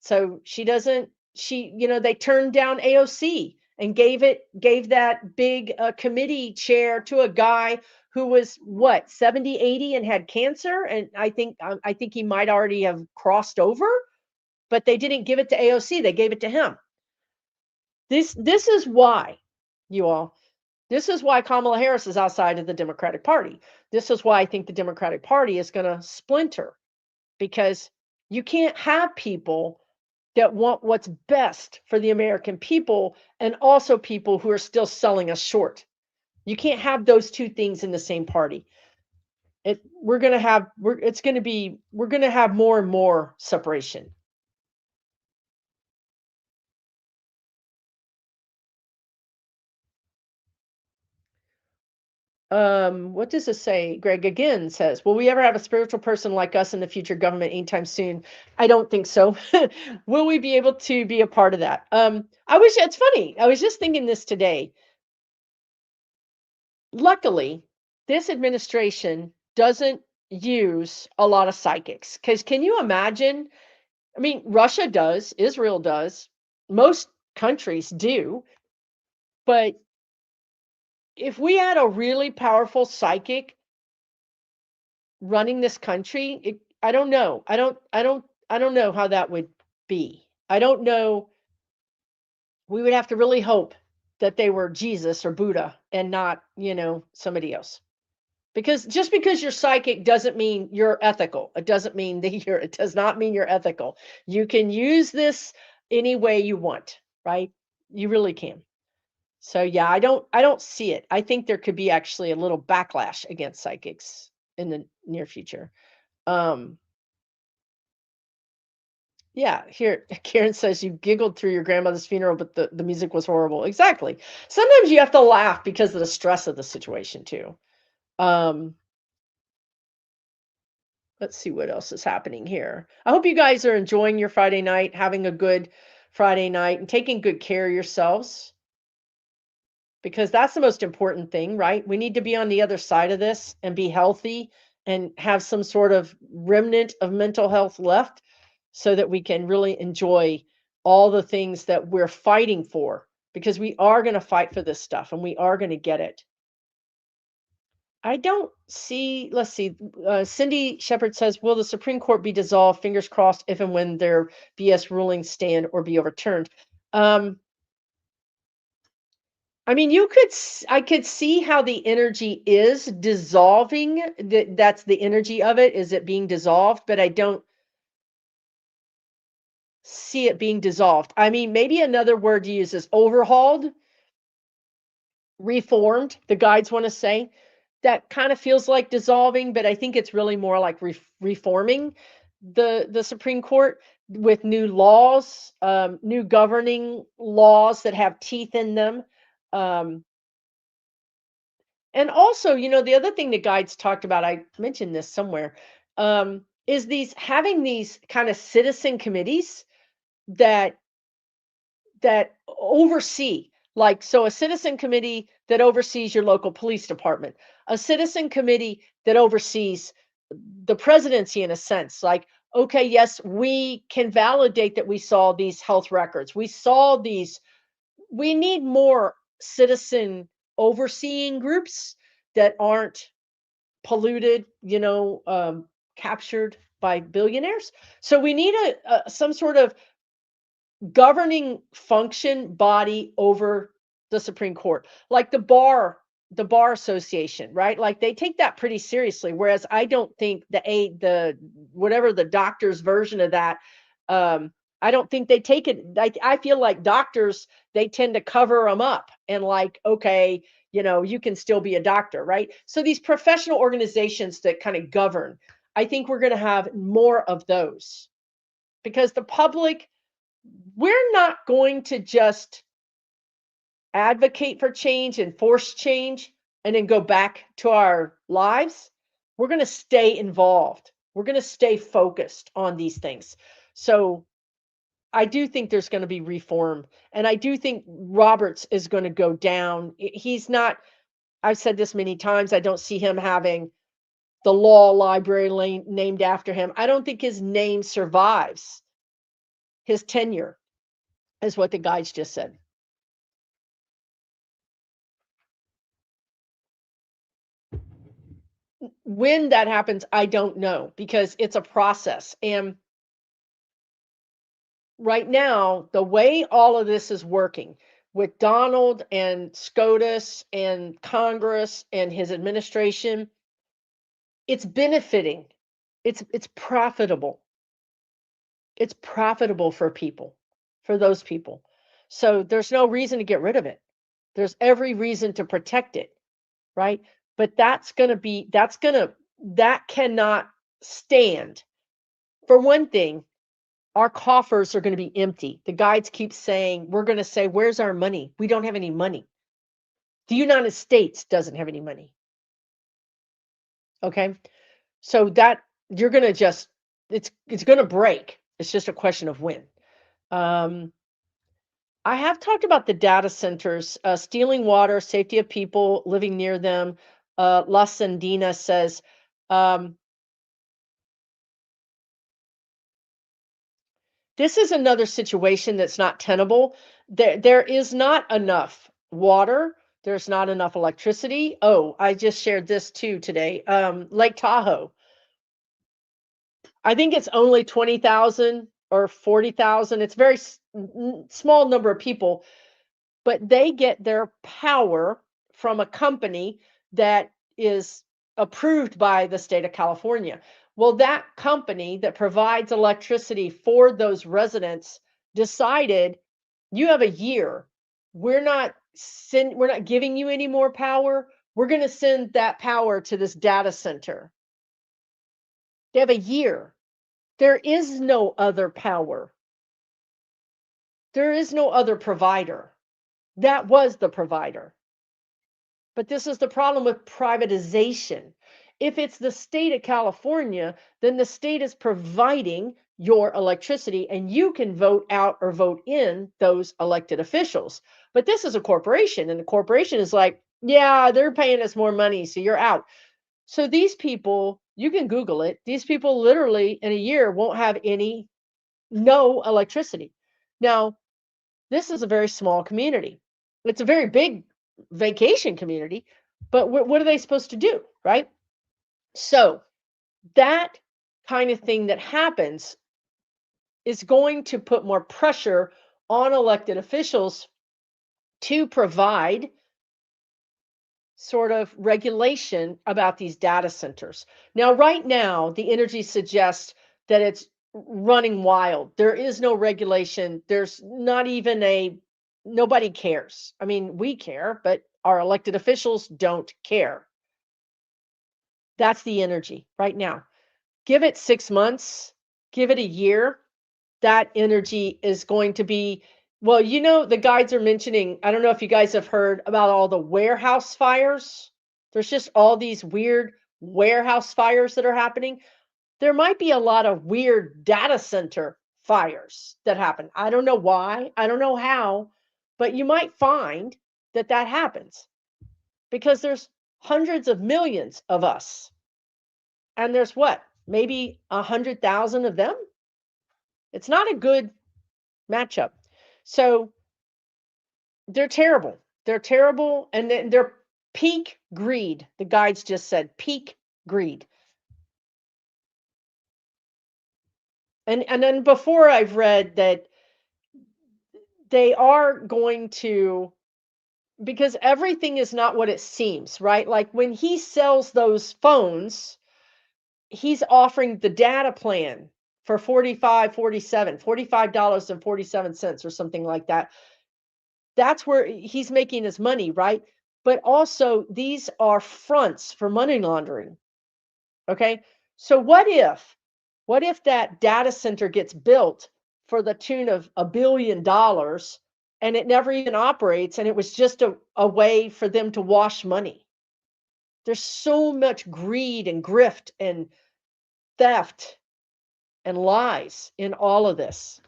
So she doesn't, they turned down AOC and gave that big committee chair to a guy who was what, 70, 80 and had cancer. And I think he might already have crossed over, but they didn't give it to AOC. They gave it to him. This is why, you all, this is why Kamala Harris is outside of the Democratic Party. This is why I think the Democratic Party is going to splinter, because you can't have people that want what's best for the American people and also people who are still selling us short. You can't have those two things in the same party. We're going to have more and more separation. What does it say? Greg again says, will we ever have a spiritual person like us in the future government anytime soon? I don't think so. Will we be able to be a part of that? It's funny. I was just thinking this today. Luckily, this administration doesn't use a lot of psychics, because can you imagine? I mean, Russia does, Israel does, most countries do, but if we had a really powerful psychic running this country, I don't know. I don't know how that would be. I don't know. We would have to really hope that they were Jesus or Buddha and not, somebody else. Because just because you're psychic doesn't mean you're ethical. It doesn't mean it does not mean you're ethical. You can use this any way you want, right? You really can. So yeah, I don't see it. I think there could be actually a little backlash against psychics in the near future. Um yeah, here Karen says you giggled through your grandmother's funeral, but the music was horrible. Exactly. Sometimes you have to laugh because of the stress of the situation too. Um Let's see what else is happening here. I hope you guys are enjoying your Friday night, having a good Friday night, and taking good care of yourselves, because that's the most important thing, right? We need to be on the other side of this and be healthy and have some sort of remnant of mental health left so that we can really enjoy all the things that we're fighting for, because we are going to fight for this stuff and we are going to get it. I don't see, let's see. Cindy Shepard says, will the Supreme Court be dissolved? Fingers crossed, if and when their BS rulings stand or be overturned. I mean, I could see how the energy is dissolving. That's the energy of it, is it being dissolved, but I don't see it being dissolved. I mean, maybe another word to use is overhauled, reformed, the guides want to say. That kind of feels like dissolving, but I think it's really more like reforming the Supreme Court. with new laws, new governing laws that have teeth in them. Um, and also, the other thing the guides talked about, I mentioned this somewhere, is these having these kind of citizen committees that oversee, like, so a citizen committee that oversees your local police department, a citizen committee that oversees the presidency, in a sense, like, okay, yes, we can validate that we saw these health records, we saw these. We need more citizen overseeing groups that aren't polluted, captured by billionaires. So we need a some sort of governing function body over the Supreme Court, like the bar association, right? Like they take that pretty seriously. Whereas I don't think the whatever the doctor's version of that, I don't think they take it. I feel like doctors, they tend to cover them up and like, okay, you can still be a doctor, right? So these professional organizations that kind of govern, I think we're going to have more of those because the public, we're not going to just advocate for change and force change and then go back to our lives. We're going to stay involved. We're going to stay focused on these things. So I do think there's going to be reform. And I do think Roberts is going to go down. He's not, I've said this many times, I don't see him having the law library named after him. I don't think his name survives his tenure, is what the guides just said. When that happens, I don't know because it's a process. And right now, the way all of this is working with Donald and SCOTUS and Congress and his administration, it's benefiting. It's profitable. It's profitable for people, for those people. So there's no reason to get rid of it. There's every reason to protect it, right? But that cannot stand. For one thing, our coffers are going to be empty. The guides keep saying, we're going to say, where's our money? We don't have any money. The United States doesn't have any money. Okay. So that you're going to just, it's going to break. It's just a question of when. Um, I have talked about the data centers, stealing water, safety of people living near them. La Sandina says, um, this is another situation that's not tenable. There is not enough water. There's not enough electricity. Oh, I just shared this too today. Lake Tahoe. I think it's only 20,000 or 40,000. It's very small number of people, but they get their power from a company that is approved by the state of California. Well, that company that provides electricity for those residents decided, you have a year. We're not giving you any more power. We're going to send that power to this data center. They have a year. There is no other power. There is no other provider. That was the provider. But this is the problem with privatization. If it's the state of California, then the state is providing your electricity and you can vote out or vote in those elected officials. But this is a corporation and the corporation is like, yeah, they're paying us more money, so you're out. So these people, you can Google it, these people literally in a year won't have no electricity. Now, this is a very small community. It's a very big vacation community, but what are they supposed to do, right? So that kind of thing that happens is going to put more pressure on elected officials to provide sort of regulation about these data centers. Now, right now, the energy suggests that it's running wild. There is no regulation. There's not even nobody cares. I mean, we care, but our elected officials don't care. That's the energy right now. Give it 6 months, give it a year. that energy is going to be, well, the guides are mentioning, I don't know if you guys have heard about all the warehouse fires. There's just all these weird warehouse fires that are happening. There might be a lot of weird data center fires that happen. I don't know why, I don't know how, but you might find that that happens because there's hundreds of millions of us, and there's what, maybe 100,000 of them. It's not a good matchup. So they're terrible. They're terrible, and then they're peak greed. The guides just said peak greed. And then before I've read that they are going to, because everything is not what it seems, right? Like when he sells those phones, he's offering the data plan for 45, 47, $45.47 or something like that. That's where he's making his money, right? But also, these are fronts for money laundering. Okay. So what if that data center gets built for the tune of $1 billion and it never even operates and it was just a way for them to wash money? There's so much greed and grift and theft and lies in all of this.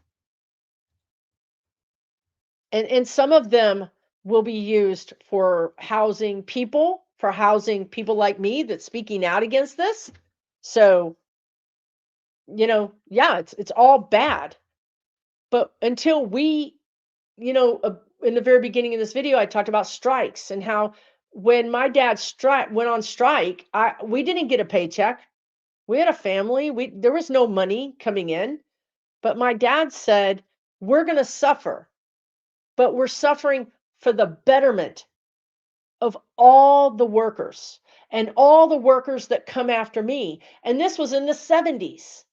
And some of them will be used for housing people like me that's speaking out against this. So, yeah, it's all bad. But until we, in the very beginning of this video, I talked about strikes and how when my dad went on strike, we didn't get a paycheck. We had a family. There was no money coming in, but my dad said, "We're going to suffer, but we're suffering for the betterment of all the workers and all the workers that come after me." And this was in the 70s.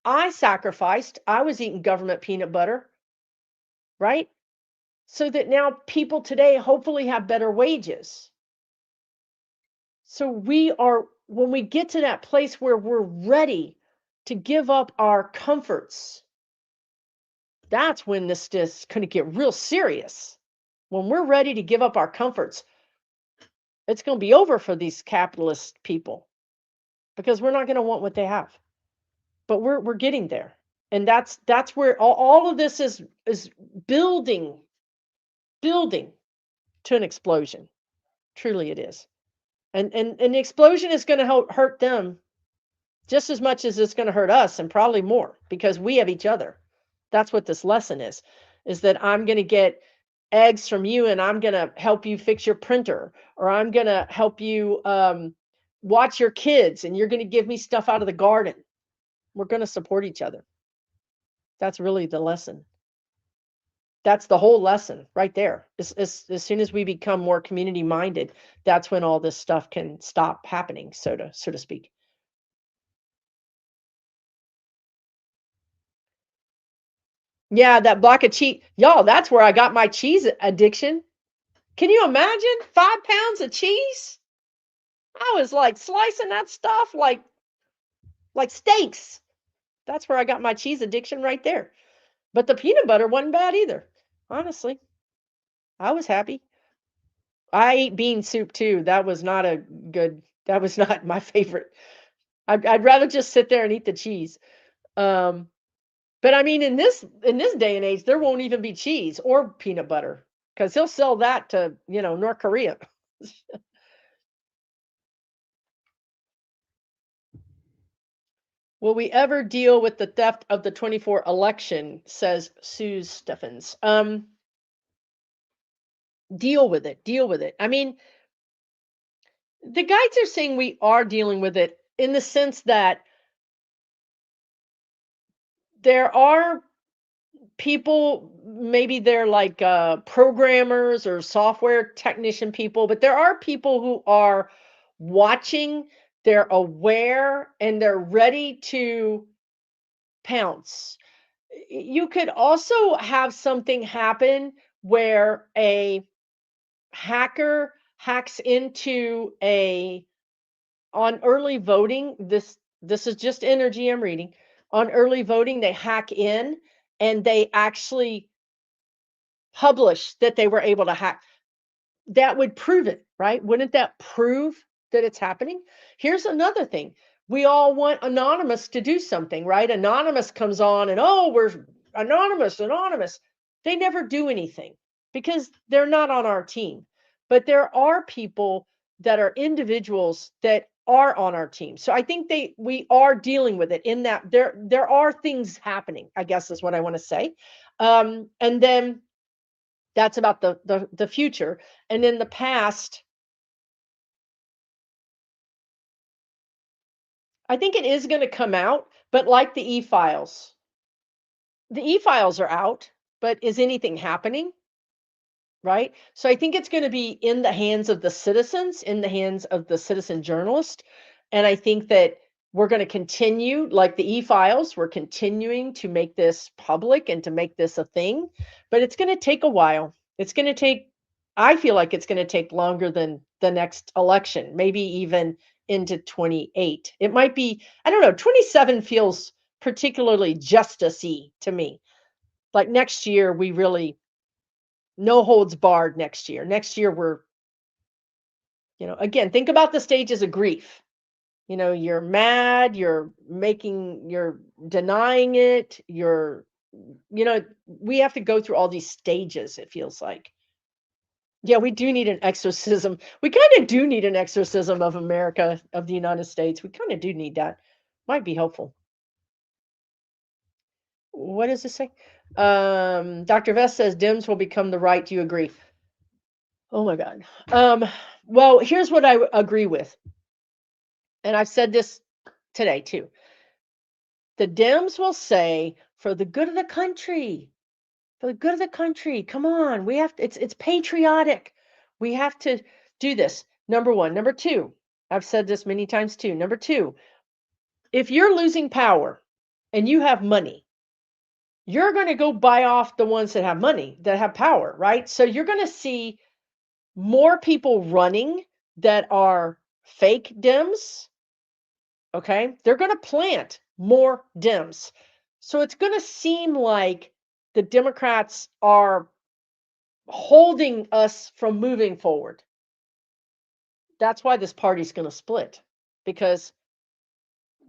I sacrificed. I was eating government peanut butter, right? So that now people today hopefully have better wages. So when we get to that place where we're ready to give up our comforts, that's when this is going to get real serious. When we're ready to give up our comforts, it's going to be over for these capitalist people because we're not going to want what they have. But we're getting there. And that's where all of this is building building to an explosion. Truly it is. And the explosion is going to hurt them just as much as it's going to hurt us, and probably more, because we have each other. That's what this lesson is that I'm going to get eggs from you and I'm going to help you fix your printer, or I'm going to help you watch your kids and you're going to give me stuff out of the garden. We're going to support each other. That's really the lesson. That's the whole lesson right there. As soon as we become more community minded, that's when all this stuff can stop happening, so to speak. Yeah, that block of cheese. Y'all, that's where I got my cheese addiction. Can you imagine 5 pounds of cheese? I was like slicing that stuff like steaks. That's where I got my cheese addiction right there. But the peanut butter wasn't bad either. Honestly, I was happy. I ate bean soup too. That was not my favorite. I'd rather just sit there and eat the cheese. Um, but I mean, in this day and age, there won't even be cheese or peanut butter because he'll sell that to North Korea. Will we ever deal with the theft of the 24 election? Says Sue Steffens. Deal with it. Deal with it. I mean, the guides are saying we are dealing with it in the sense that there are people, maybe they're like programmers or software technician people, but there are people who are watching, they're aware, and they're ready to pounce. You could also have something happen where a hacker hacks into a on early voting. This is just energy I'm reading. on early voting, they hack in and they actually publish that they were able to hack. That would prove it, right? Wouldn't that prove that it's happening? Here's another thing. We all want Anonymous to do something, right? Anonymous comes on and, oh, we're anonymous, anonymous. They never do anything because they're not on our team. But there are people that are individuals that are on our team. So I think we are dealing with it in that there are things happening, I guess is what I want to say. And then that's about the future. And in the past, I think it is gonna come out, but like the e-files are out, but is anything happening? Right? So I think it's going to be in the hands of the citizens, in the hands of the citizen journalist. And I think that we're going to continue, like the e-files, we're continuing to make this public and to make this a thing, but it's going to take a while. It's going to take, I feel like it's going to take longer than the next election, maybe even into 28. It might be, I don't know, 27 feels particularly justice-y to me. Like next year, we really no holds barred next year. Next year, again, think about the stages of grief. You're mad, you're denying it, we have to go through all these stages, it feels like. Yeah, we do need an exorcism. We kind of do need an exorcism of America, of the United States. We kind of do need that. Might be helpful. What does this say? Dr. Vest says Dems will become the right. Do you agree? Oh my God. Well, here's what I agree with. And I've said this today too. The Dems will say, for the good of the country, for the good of the country, come on, we have to, it's patriotic. We have to do this. Number one. Number two, I've said this many times too. Number two, if you're losing power and you have money, you're going to go buy off the ones that have money, that have power, right? So you're going to see more people running that are fake Dems. Okay. They're going to plant more Dems. So it's going to seem like the Democrats are holding us from moving forward. That's why this party's going to split, because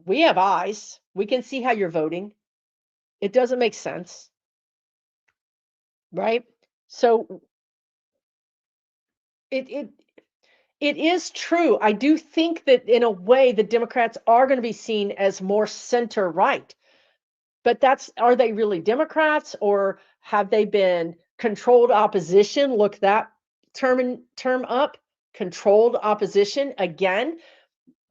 we have eyes. We can see how you're voting. It doesn't make sense. Right? So it it is true. I do think that in a way the Democrats are going to be seen as more center right. But are they really Democrats, or have they been controlled opposition? Look that term up. Controlled opposition. Again,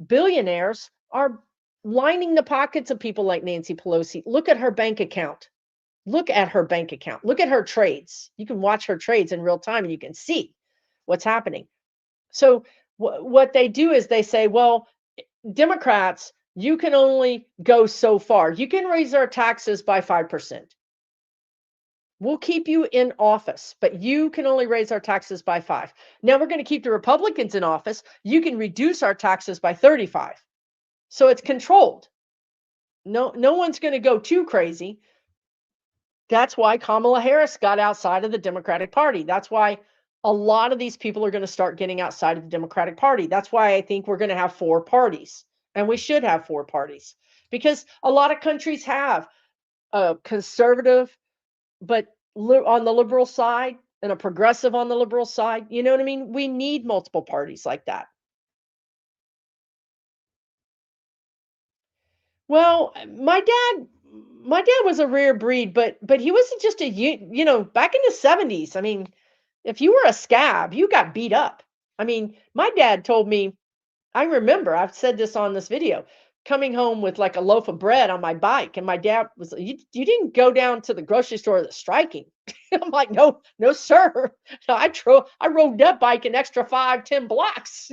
billionaires are lining the pockets of people like Nancy Pelosi. Look at her bank account. Look at her bank account. Look at her trades. You can watch her trades in real time and you can see what's happening. So what they do is they say, well, Democrats, you can only go so far. You can raise our taxes by 5%. We'll keep you in office, but you can only raise our taxes by 5. Now we're going to keep the Republicans in office. You can reduce our taxes by 35. So it's controlled. No one's going to go too crazy. That's why Kamala Harris got outside of the Democratic Party. That's why a lot of these people are going to start getting outside of the Democratic Party. That's why I think we're going to have 4 parties, and we should have 4 parties, because a lot of countries have a conservative, but on the liberal side, and a progressive on the liberal side. You know what I mean? We need multiple parties like that. Well, my dad was a rare breed, but he wasn't just back in the 70s. I mean, if you were a scab, you got beat up. I mean, my dad told me, I remember, I've said this on this video, coming home with like a loaf of bread on my bike, and my dad was, you didn't go down to the grocery store that's striking. I'm like, no, no, sir. No, I rode that bike an extra 5-10 blocks,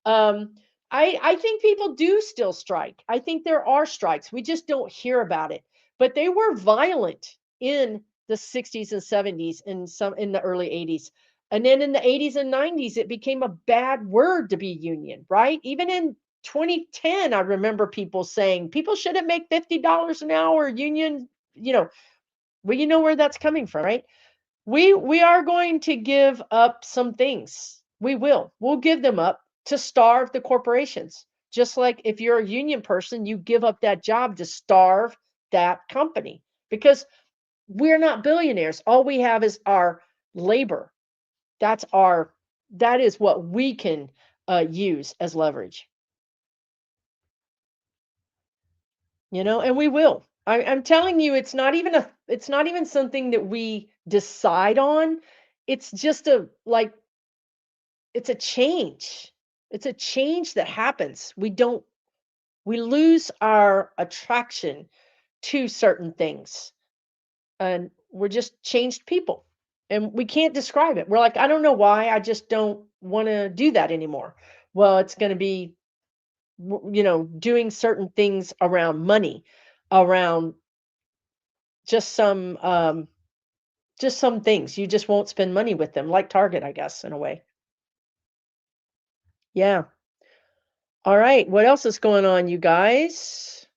Um, I think people do still strike. I think there are strikes. We just don't hear about it. But they were violent in the 60s and 70s and some in the early 80s. And then in the 80s and 90s, it became a bad word to be union, right? Even in 2010, I remember people saying people shouldn't make $50 an hour union, you know, well, you know where that's coming from, right? We are going to give up some things. We will. We'll give them up to starve the corporations. Just like if you're a union person, you give up that job to starve that company because we're not billionaires. All we have is our labor. That's our that is what we can use as leverage. And we will. I'm telling you, it's not even something that we decide on. It's just it's a change. It's a change that happens. We lose our attraction to certain things, and we're just changed people. And we can't describe it. We're like, I don't know why, I just don't want to do that anymore. Well, it's going to be doing certain things around money, around just some things. You just won't spend money with them, like Target, I guess, in a way. Yeah. All right. What else is going on, you guys?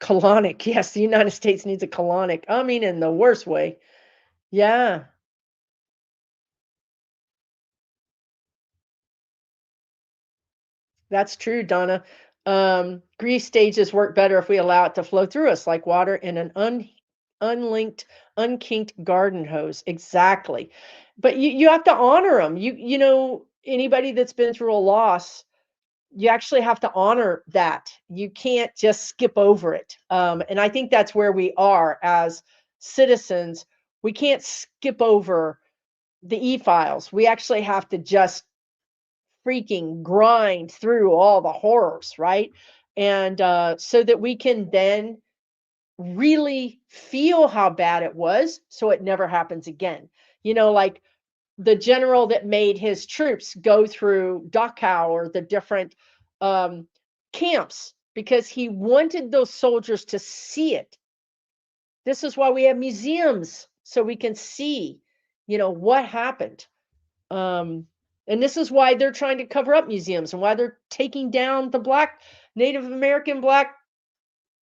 Colonic. Yes, the United States needs a colonic. I mean, in the worst way. Yeah, that's true, Donna. Grease stages work better if we allow it to flow through us like water in an unlinked, unkinked garden hose. Exactly. But you have to honor them. Anybody that's been through a loss, you actually have to honor that. You can't just skip over it. And I think that's where we are as citizens. We can't skip over the e-files. We actually have to just freaking grind through all the horrors, right? And so that we can then really feel how bad it was so it never happens again. Like the general that made his troops go through Dachau or the different um, camps because he wanted those soldiers to see it. This is why we have museums so we can see, what happened. And this is why they're trying to cover up museums and why they're taking down the Black, Native American, Black,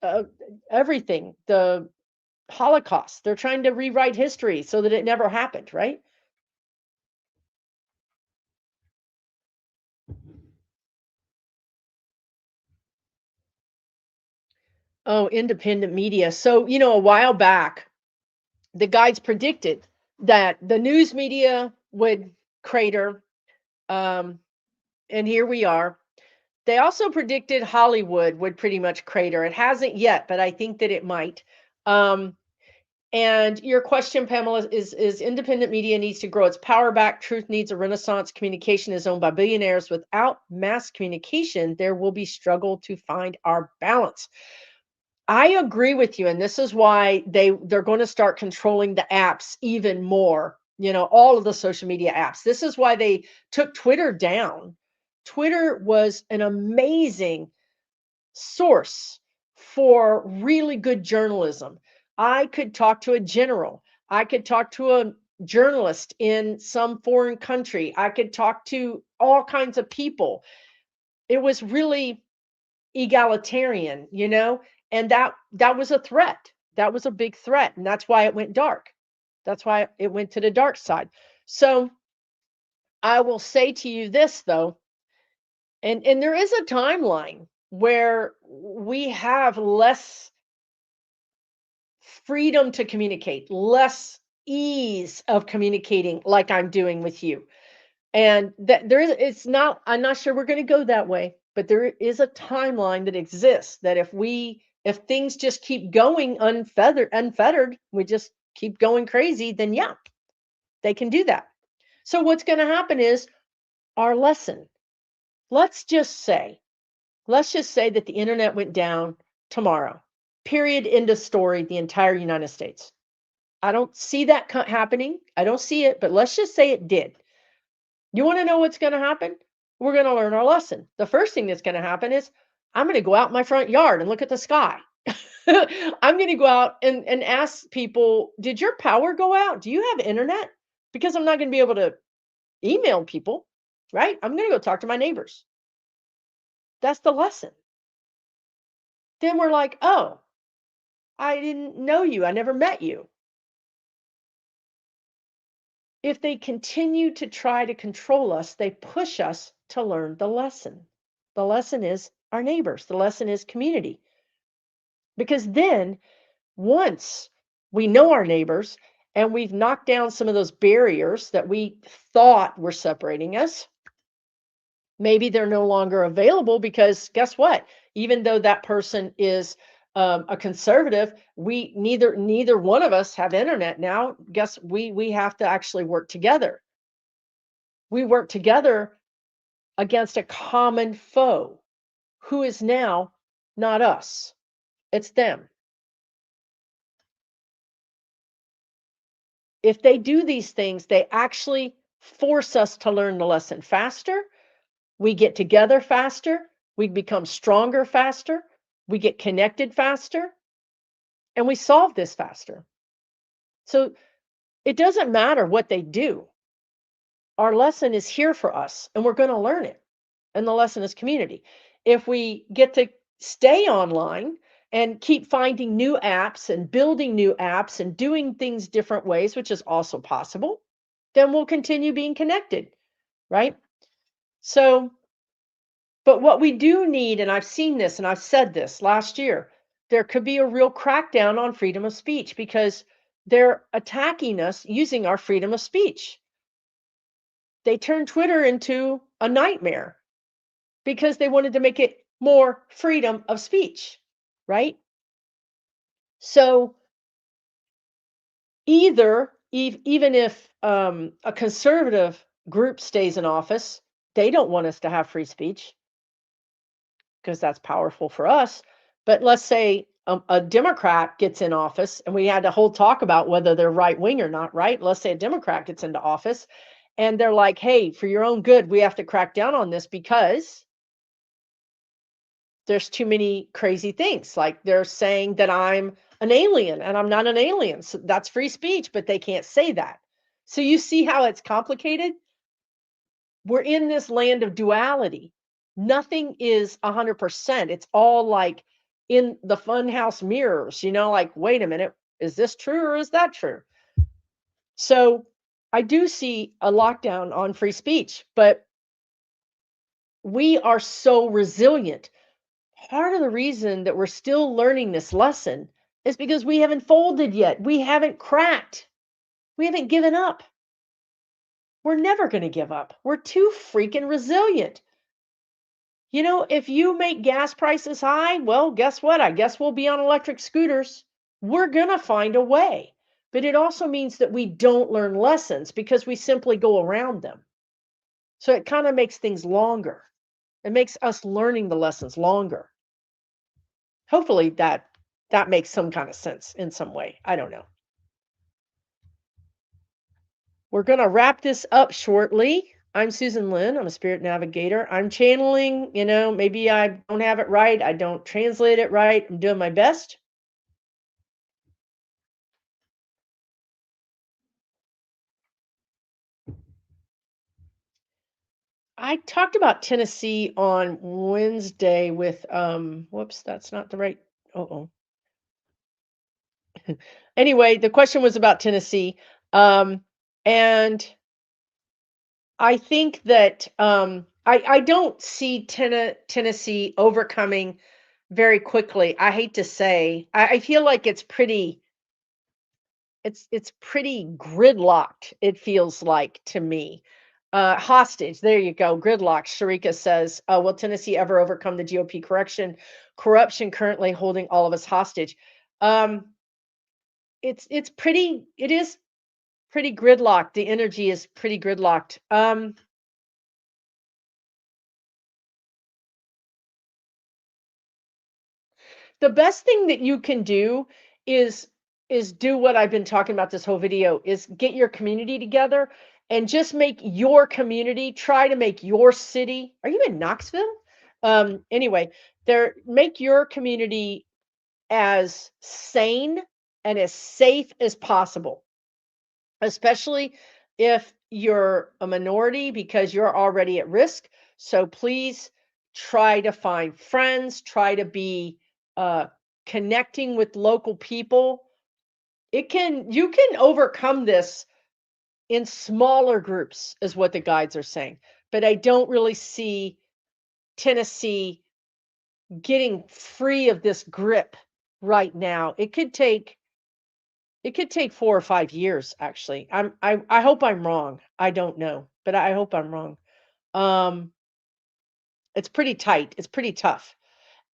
uh, everything, the Holocaust. They're trying to rewrite history so that it never happened, right? Oh, independent media. So, a while back, the guides predicted that the news media would crater. Um, and here we are. They also predicted Hollywood would pretty much crater. It hasn't yet, but I think that it might. Um, and your question, Pamela, is independent media needs to grow its power back. Truth needs a renaissance. Communication is owned by billionaires. Without mass communication, there will be struggle to find our balance. I agree with you, and this is why they're going to start controlling the apps even more. All of the social media apps. This is why they took Twitter down. Twitter was an amazing source for really good journalism. I could talk to a general. I could talk to a journalist in some foreign country. I could talk to all kinds of people. It was really egalitarian, and that was a threat. That was a big threat, and that's why it went dark. That's why it went to the dark side. So I will say to you this though, and there is a timeline where we have less freedom to communicate, less ease of communicating like I'm doing with you. And that there is it's not I'm not sure we're going to go that way, but there is a timeline that exists that if things just keep going unfettered, we just keep going crazy, then yeah, they can do that. So what's going to happen is our lesson. Let's just say let's just say that the internet went down tomorrow. Period, end of story, the entire United States. I don't see that happening. I don't see it, but let's just say it did. You want to know what's going to happen? We're going to learn our lesson. The first thing that's going to happen is I'm going to go out in my front yard and look at the sky. I'm going to go out and ask people, did your power go out? Do you have internet? Because I'm not going to be able to email people, right? I'm going to go talk to my neighbors. That's the lesson. Then we're like, oh, I didn't know you. I never met you. If they continue to try to control us, they push us to learn the lesson. The lesson is our neighbors, the lesson is community. Because then, once we know our neighbors and we've knocked down some of those barriers that we thought were separating us, maybe they're no longer available because guess what? Even though that person is a conservative, we neither one of us have internet now. Guess we have to actually work together. We work together against a common foe who is now not us. It's them. If they do these things, they actually force us to learn the lesson faster. We get together faster. We become stronger faster. We get connected faster. And we solve this faster. So it doesn't matter what they do. Our lesson is here for us, and we're going to learn it. And the lesson is community. If we get to stay online and keep finding new apps and building new apps and doing things different ways, which is also possible, then we'll continue being connected, right? So, but what we do need, and I've seen this and I've said this last year, there could be a real crackdown on freedom of speech because they're attacking us using our freedom of speech. They turned Twitter into a nightmare because they wanted to make it more freedom of speech, right? So even if a conservative group stays in office, they don't want us to have free speech because that's powerful for us. But let's say a Democrat gets in office, and we had a whole talk about whether they're right wing or not, right? Let's say a Democrat gets into office, and they're like, "Hey, for your own good, we have to crack down on this because there's too many crazy things." Like they're saying that I'm an alien and I'm not an alien. So that's free speech, but they can't say that. So you see how it's complicated? We're in this land of duality. Nothing is 100%. It's all like in the funhouse mirrors, like, wait a minute, is this true or is that true? So I do see a lockdown on free speech, but we are so resilient. Part of the reason that we're still learning this lesson is because we haven't folded yet. We haven't cracked. We haven't given up. We're never going to give up. We're too freaking resilient. If you make gas prices high, well, guess what? I guess we'll be on electric scooters. We're going to find a way. But it also means that we don't learn lessons because we simply go around them. So it kind of makes things longer. It makes us learning the lessons longer. Hopefully that makes some kind of sense in some way. I don't know. We're going to wrap this up shortly. I'm Susan Lynn. I'm a spirit navigator. I'm channeling, maybe I don't have it right. I don't translate it right. I'm doing my best. I talked about Tennessee on Wednesday with whoops, that's not the right. Oh. Anyway, the question was about Tennessee. And I think that I don't see Tennessee overcoming very quickly. I hate to say, I feel like it's pretty gridlocked. It feels like to me. Hostage. There you go. Gridlock. Sharika says, "Will Tennessee ever overcome the GOP corruption currently holding all of us hostage?" Um, it is pretty gridlocked. The energy is pretty gridlocked. The best thing that you can do is do what I've been talking about this whole video is get your community together and just make your community, try to make your city. Are you in Knoxville? Anyway, there make your community as sane and as safe as possible, especially if you're a minority because you're already at risk. So please try to find friends, try to be uh, connecting with local people. You can overcome this in smaller groups, is what the guides are saying. But I don't really see Tennessee getting free of this grip right now. It could take 4 or 5 years, actually. I hope I'm wrong. I don't know, but I hope I'm wrong. Um, it's pretty tight. It's pretty tough.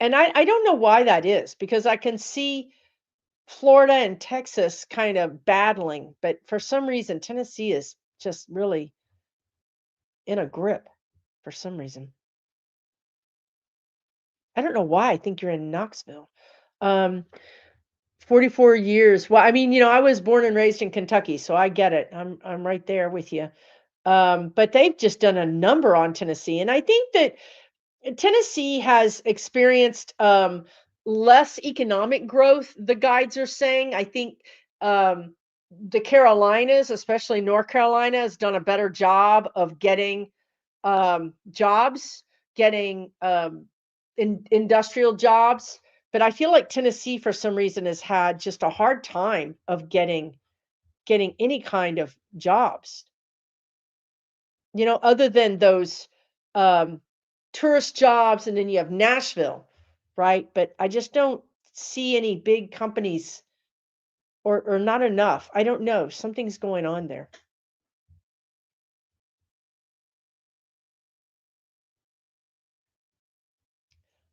And I don't know why that is, because I can see Florida and Texas kind of battling, but for some reason Tennessee is just really in a grip for some reason. I don't know why. I think you're in Knoxville. Um, 44 years. Well, I mean, I was born and raised in Kentucky, so I get it. I'm right there with you. But they've just done a number on Tennessee, and I think that Tennessee has experienced less economic growth. The guides are saying. I think um, the Carolinas, especially North Carolina, has done a better job of getting jobs, getting industrial jobs. But I feel like Tennessee, for some reason, has had just a hard time of getting any kind of jobs. Other than those um, tourist jobs, and then you have Nashville, right? But I just don't see any big companies, or not enough. I don't know. Something's going on there.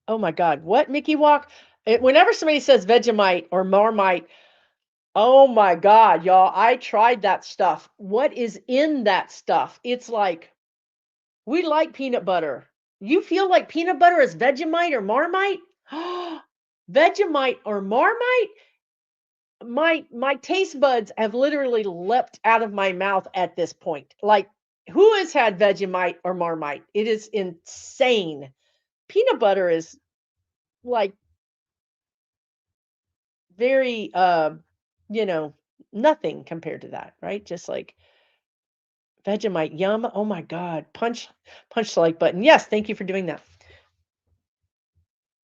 Oh my God. What, Mickey Walk? Whenever somebody says Vegemite or Marmite, oh my God, y'all, I tried that stuff. What is in that stuff? It's like, we like peanut butter. You feel like peanut butter is Vegemite or Marmite? Vegemite or Marmite? My taste buds have literally leapt out of my mouth at this point. Like, who has had Vegemite or Marmite? It is insane. Peanut butter is like very you know, nothing compared to that, right? Just like Vegemite, yum. Oh my God. Punch the like button. Yes, thank you for doing that.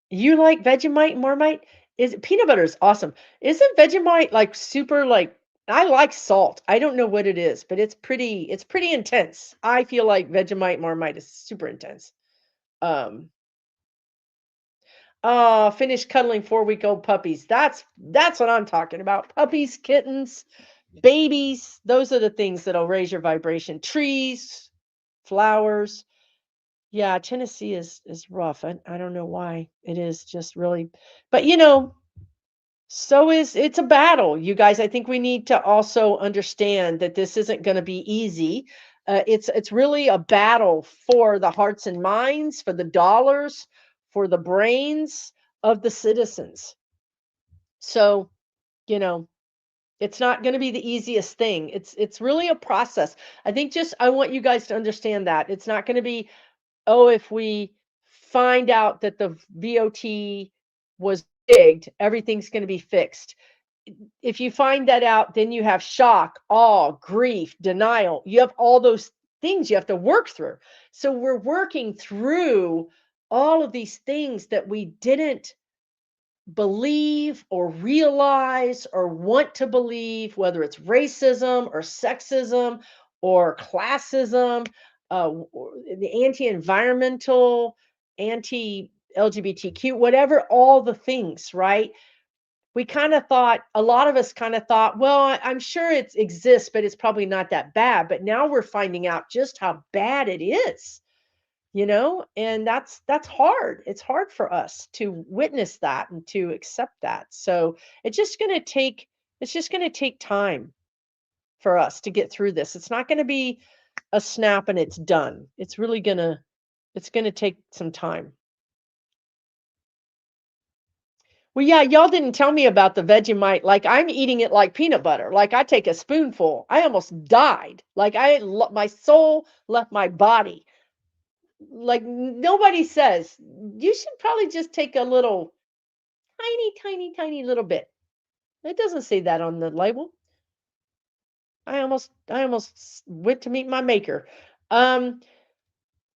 You like Vegemite and Marmite? Is peanut butter is awesome. Isn't Vegemite like super like, I like salt. I don't know what it is, but it's pretty intense. I feel like Vegemite Marmite is super intense. Um oh, finish cuddling 4-week-old puppies. That's what I'm talking about. Puppies, kittens, babies. Those are the things that'll raise your vibration. Trees, flowers. Yeah, Tennessee is rough. I don't know why. It is just really, but so it's a battle, you guys. I think we need to also understand that this isn't going to be easy. It's really a battle for the hearts and minds, for the dollars, for the brains of the citizens. So, you know, it's not going to be the easiest thing. It's really a process. I think just I want you guys to understand that it's not going to be, oh, if we find out that the VOT was rigged, everything's going to be fixed. If you find that out, then you have shock, awe, grief, denial. You have all those things you have to work through. So we're working through all of these things that we didn't believe or realize or want to believe, whether it's racism or sexism or classism, or the anti-environmental, anti-LGBTQ, whatever, all the things, right? We kind of thought, a lot of us kind of thought, well, I'm sure it exists, but it's probably not that bad. But now we're finding out just how bad it is, and that's hard. It's hard for us to witness that and to accept that. So it's just going to take time for us to get through this. It's not going to be a snap and it's done. It's going to take some time. Well, yeah, y'all didn't tell me about the Vegemite. Like, I'm eating it like peanut butter. Like, I take a spoonful. I almost died. Like, my soul left my body. Like, nobody says you should probably just take a little tiny, tiny, tiny little bit. It doesn't say that on the label. I almost went to meet my maker. Um,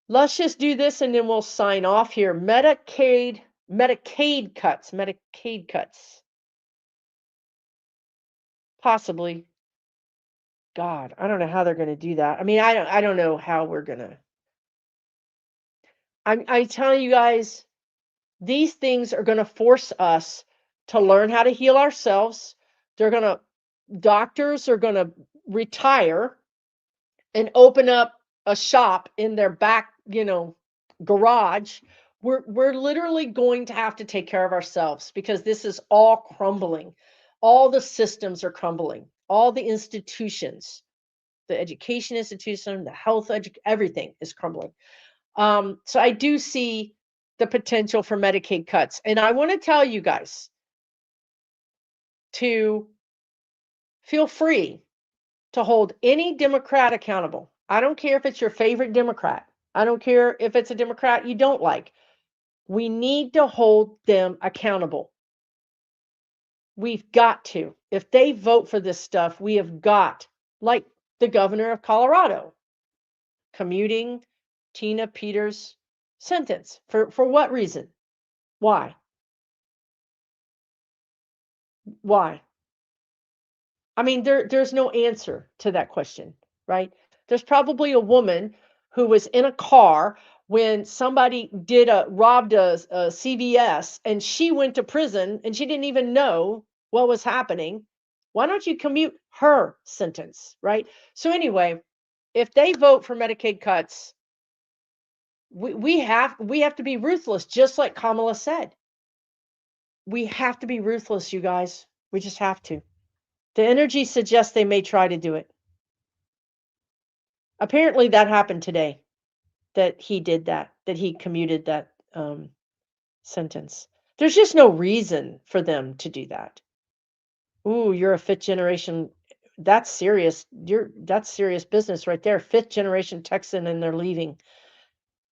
Let's just do this and then we'll sign off here. Medicaid cuts, Medicaid cuts. Possibly. God, I don't know how they're going to do that. I mean, I don't know how we're going to. I tell you guys, these things are going to force us to learn how to heal ourselves. They're going to Doctors are going to retire and open up a shop in their back, garage. We're literally going to have to take care of ourselves because this is all crumbling. All the systems are crumbling. All the institutions, the education institution, the everything is crumbling. So I do see the potential for Medicaid cuts. And I want to tell you guys to feel free to hold any Democrat accountable. I don't care if it's your favorite Democrat. I don't care if it's a Democrat you don't like. We need to hold them accountable. We've got to. If they vote for this stuff, we have got, like the governor of Colorado, commuting Tina Peters' sentence. For what reason? Why? Why? I mean, there's no answer to that question, right? There's probably a woman who was in a car when somebody robbed a CVS and she went to prison and she didn't even know what was happening. Why don't you commute her sentence, right? So anyway, if they vote for Medicaid cuts, we have to be ruthless, just like Kamala said. We have to be ruthless, you guys. We just have to. The energy suggests they may try to do it. Apparently that happened today, that he did that he commuted that sentence. There's just no reason for them to do that. Ooh, you're a fifth generation. That's serious. That's serious business right there. Fifth generation Texan and they're leaving.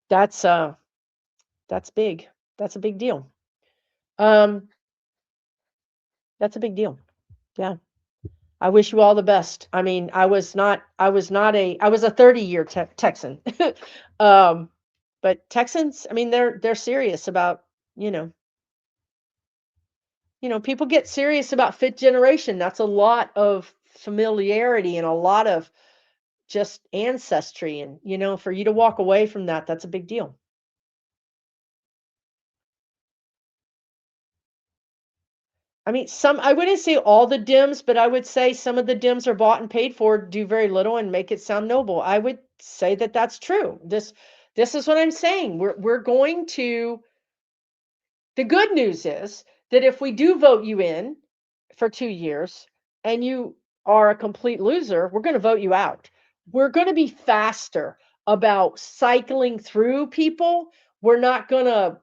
That's that's big. That's a big deal. Um that's a big deal. Yeah. I wish you all the best. I mean, I was a 30-year Texan. um but Texans, I mean, they're serious about, you know, people get serious about fifth generation. That's a lot of familiarity and a lot of just ancestry. And, for you to walk away from that, that's a big deal. I mean, I wouldn't say all the Dems, but I would say some of the Dems are bought and paid for, do very little and make it sound noble. I would say that that's true. This is what I'm saying. We're going to The good news is that if we do vote you in for 2 years and you are a complete loser, we're going to vote you out. We're going to be faster about cycling through people. We're not going to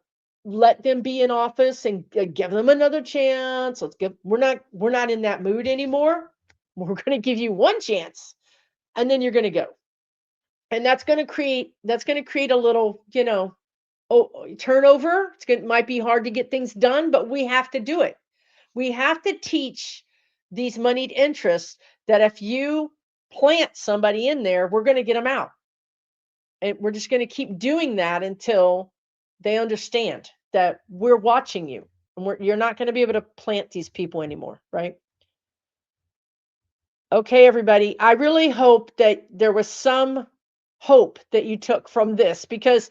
let them be in office and give them another chance. We're not in that mood anymore. We're going to give you one chance and then you're going to go. And that's going to create a little, turnover. Might be hard to get things done, but we have to do it. We have to teach these moneyed interests that if you plant somebody in there, we're going to get them out. And we're just going to keep doing that until they understand that we're watching you. And you're not going to be able to plant these people anymore, right? Okay, everybody. I really hope that there was some hope that you took from this, because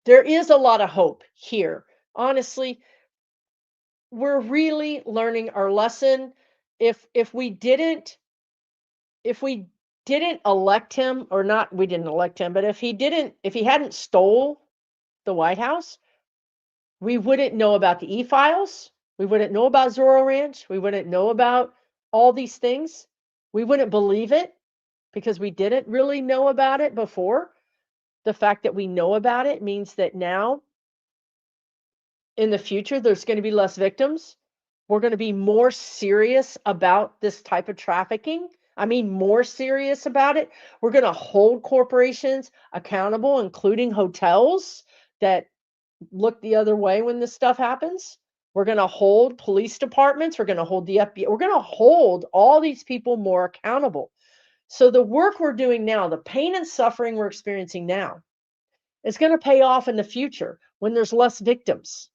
there is a lot of hope here. Honestly, we're really learning our lesson. If we didn't elect him, or not, we didn't elect him, but if he hadn't stole the White House, we wouldn't know about the e-files. We wouldn't know about Zorro Ranch. We wouldn't know about all these things. We wouldn't believe it because we didn't really know about it before. The fact that we know about it means that now in the future there's going to be less victims. We're going to be more serious about this type of trafficking. I mean, more serious about it. We're going to hold corporations accountable, including hotels that look the other way when this stuff happens. We're going to hold police departments. We're going to hold the FBI. We're going to hold all these people more accountable. So the work we're doing now, the pain and suffering we're experiencing now, It's going to pay off in the future when there's less victims.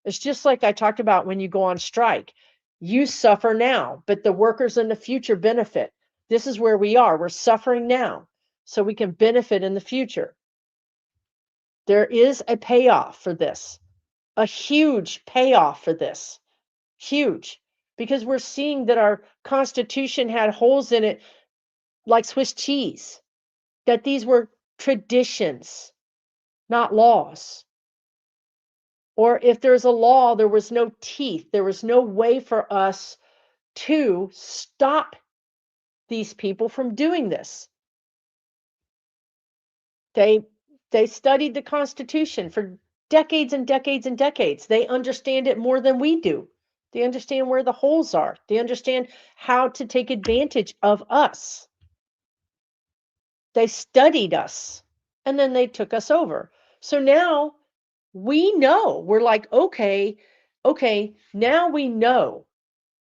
It's just like I talked about when you go on strike. You suffer now, but the workers in the future benefit. This is where we are. We're suffering now so we can benefit in the future. There is a payoff for this, a huge payoff for this. Huge. Because we're seeing that our Constitution had holes in it like Swiss cheese, that these were traditions, not laws. Or if there's a law, there was no teeth. There was no way for us to stop these people from doing this. They they studied the Constitution for decades and decades and decades. They understand it more than we do. They understand where the holes are. They understand how to take advantage of us. They studied us and then they took us over. So now we know, we're like, okay, now we know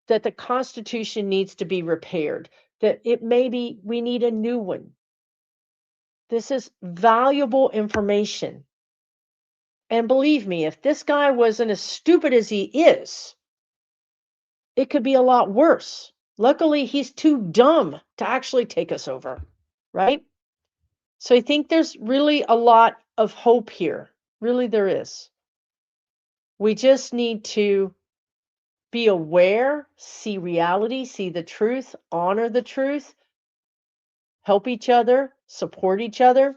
that the Constitution needs to be repaired, that it maybe we need a new one. This is valuable information. And believe me, if this guy wasn't as stupid as he is, it could be a lot worse. Luckily, he's too dumb to actually take us over, right? So I think there's really a lot of hope here. Really, there is. We just need to be aware, see reality, see the truth, honor the truth, help each other, support each other.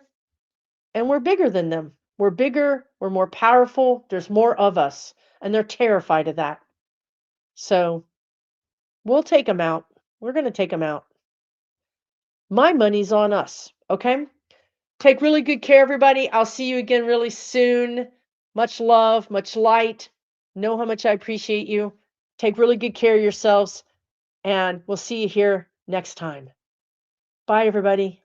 And we're bigger than them. We're bigger, we're more powerful, there's more of us, and they're terrified of that. So we'll take them out. We're going to take them out. My money's on us, okay? Take really good care, everybody. I'll see you again really soon. Much love, much light. Know how much I appreciate you. Take really good care of yourselves, and we'll see you here next time. Bye, everybody.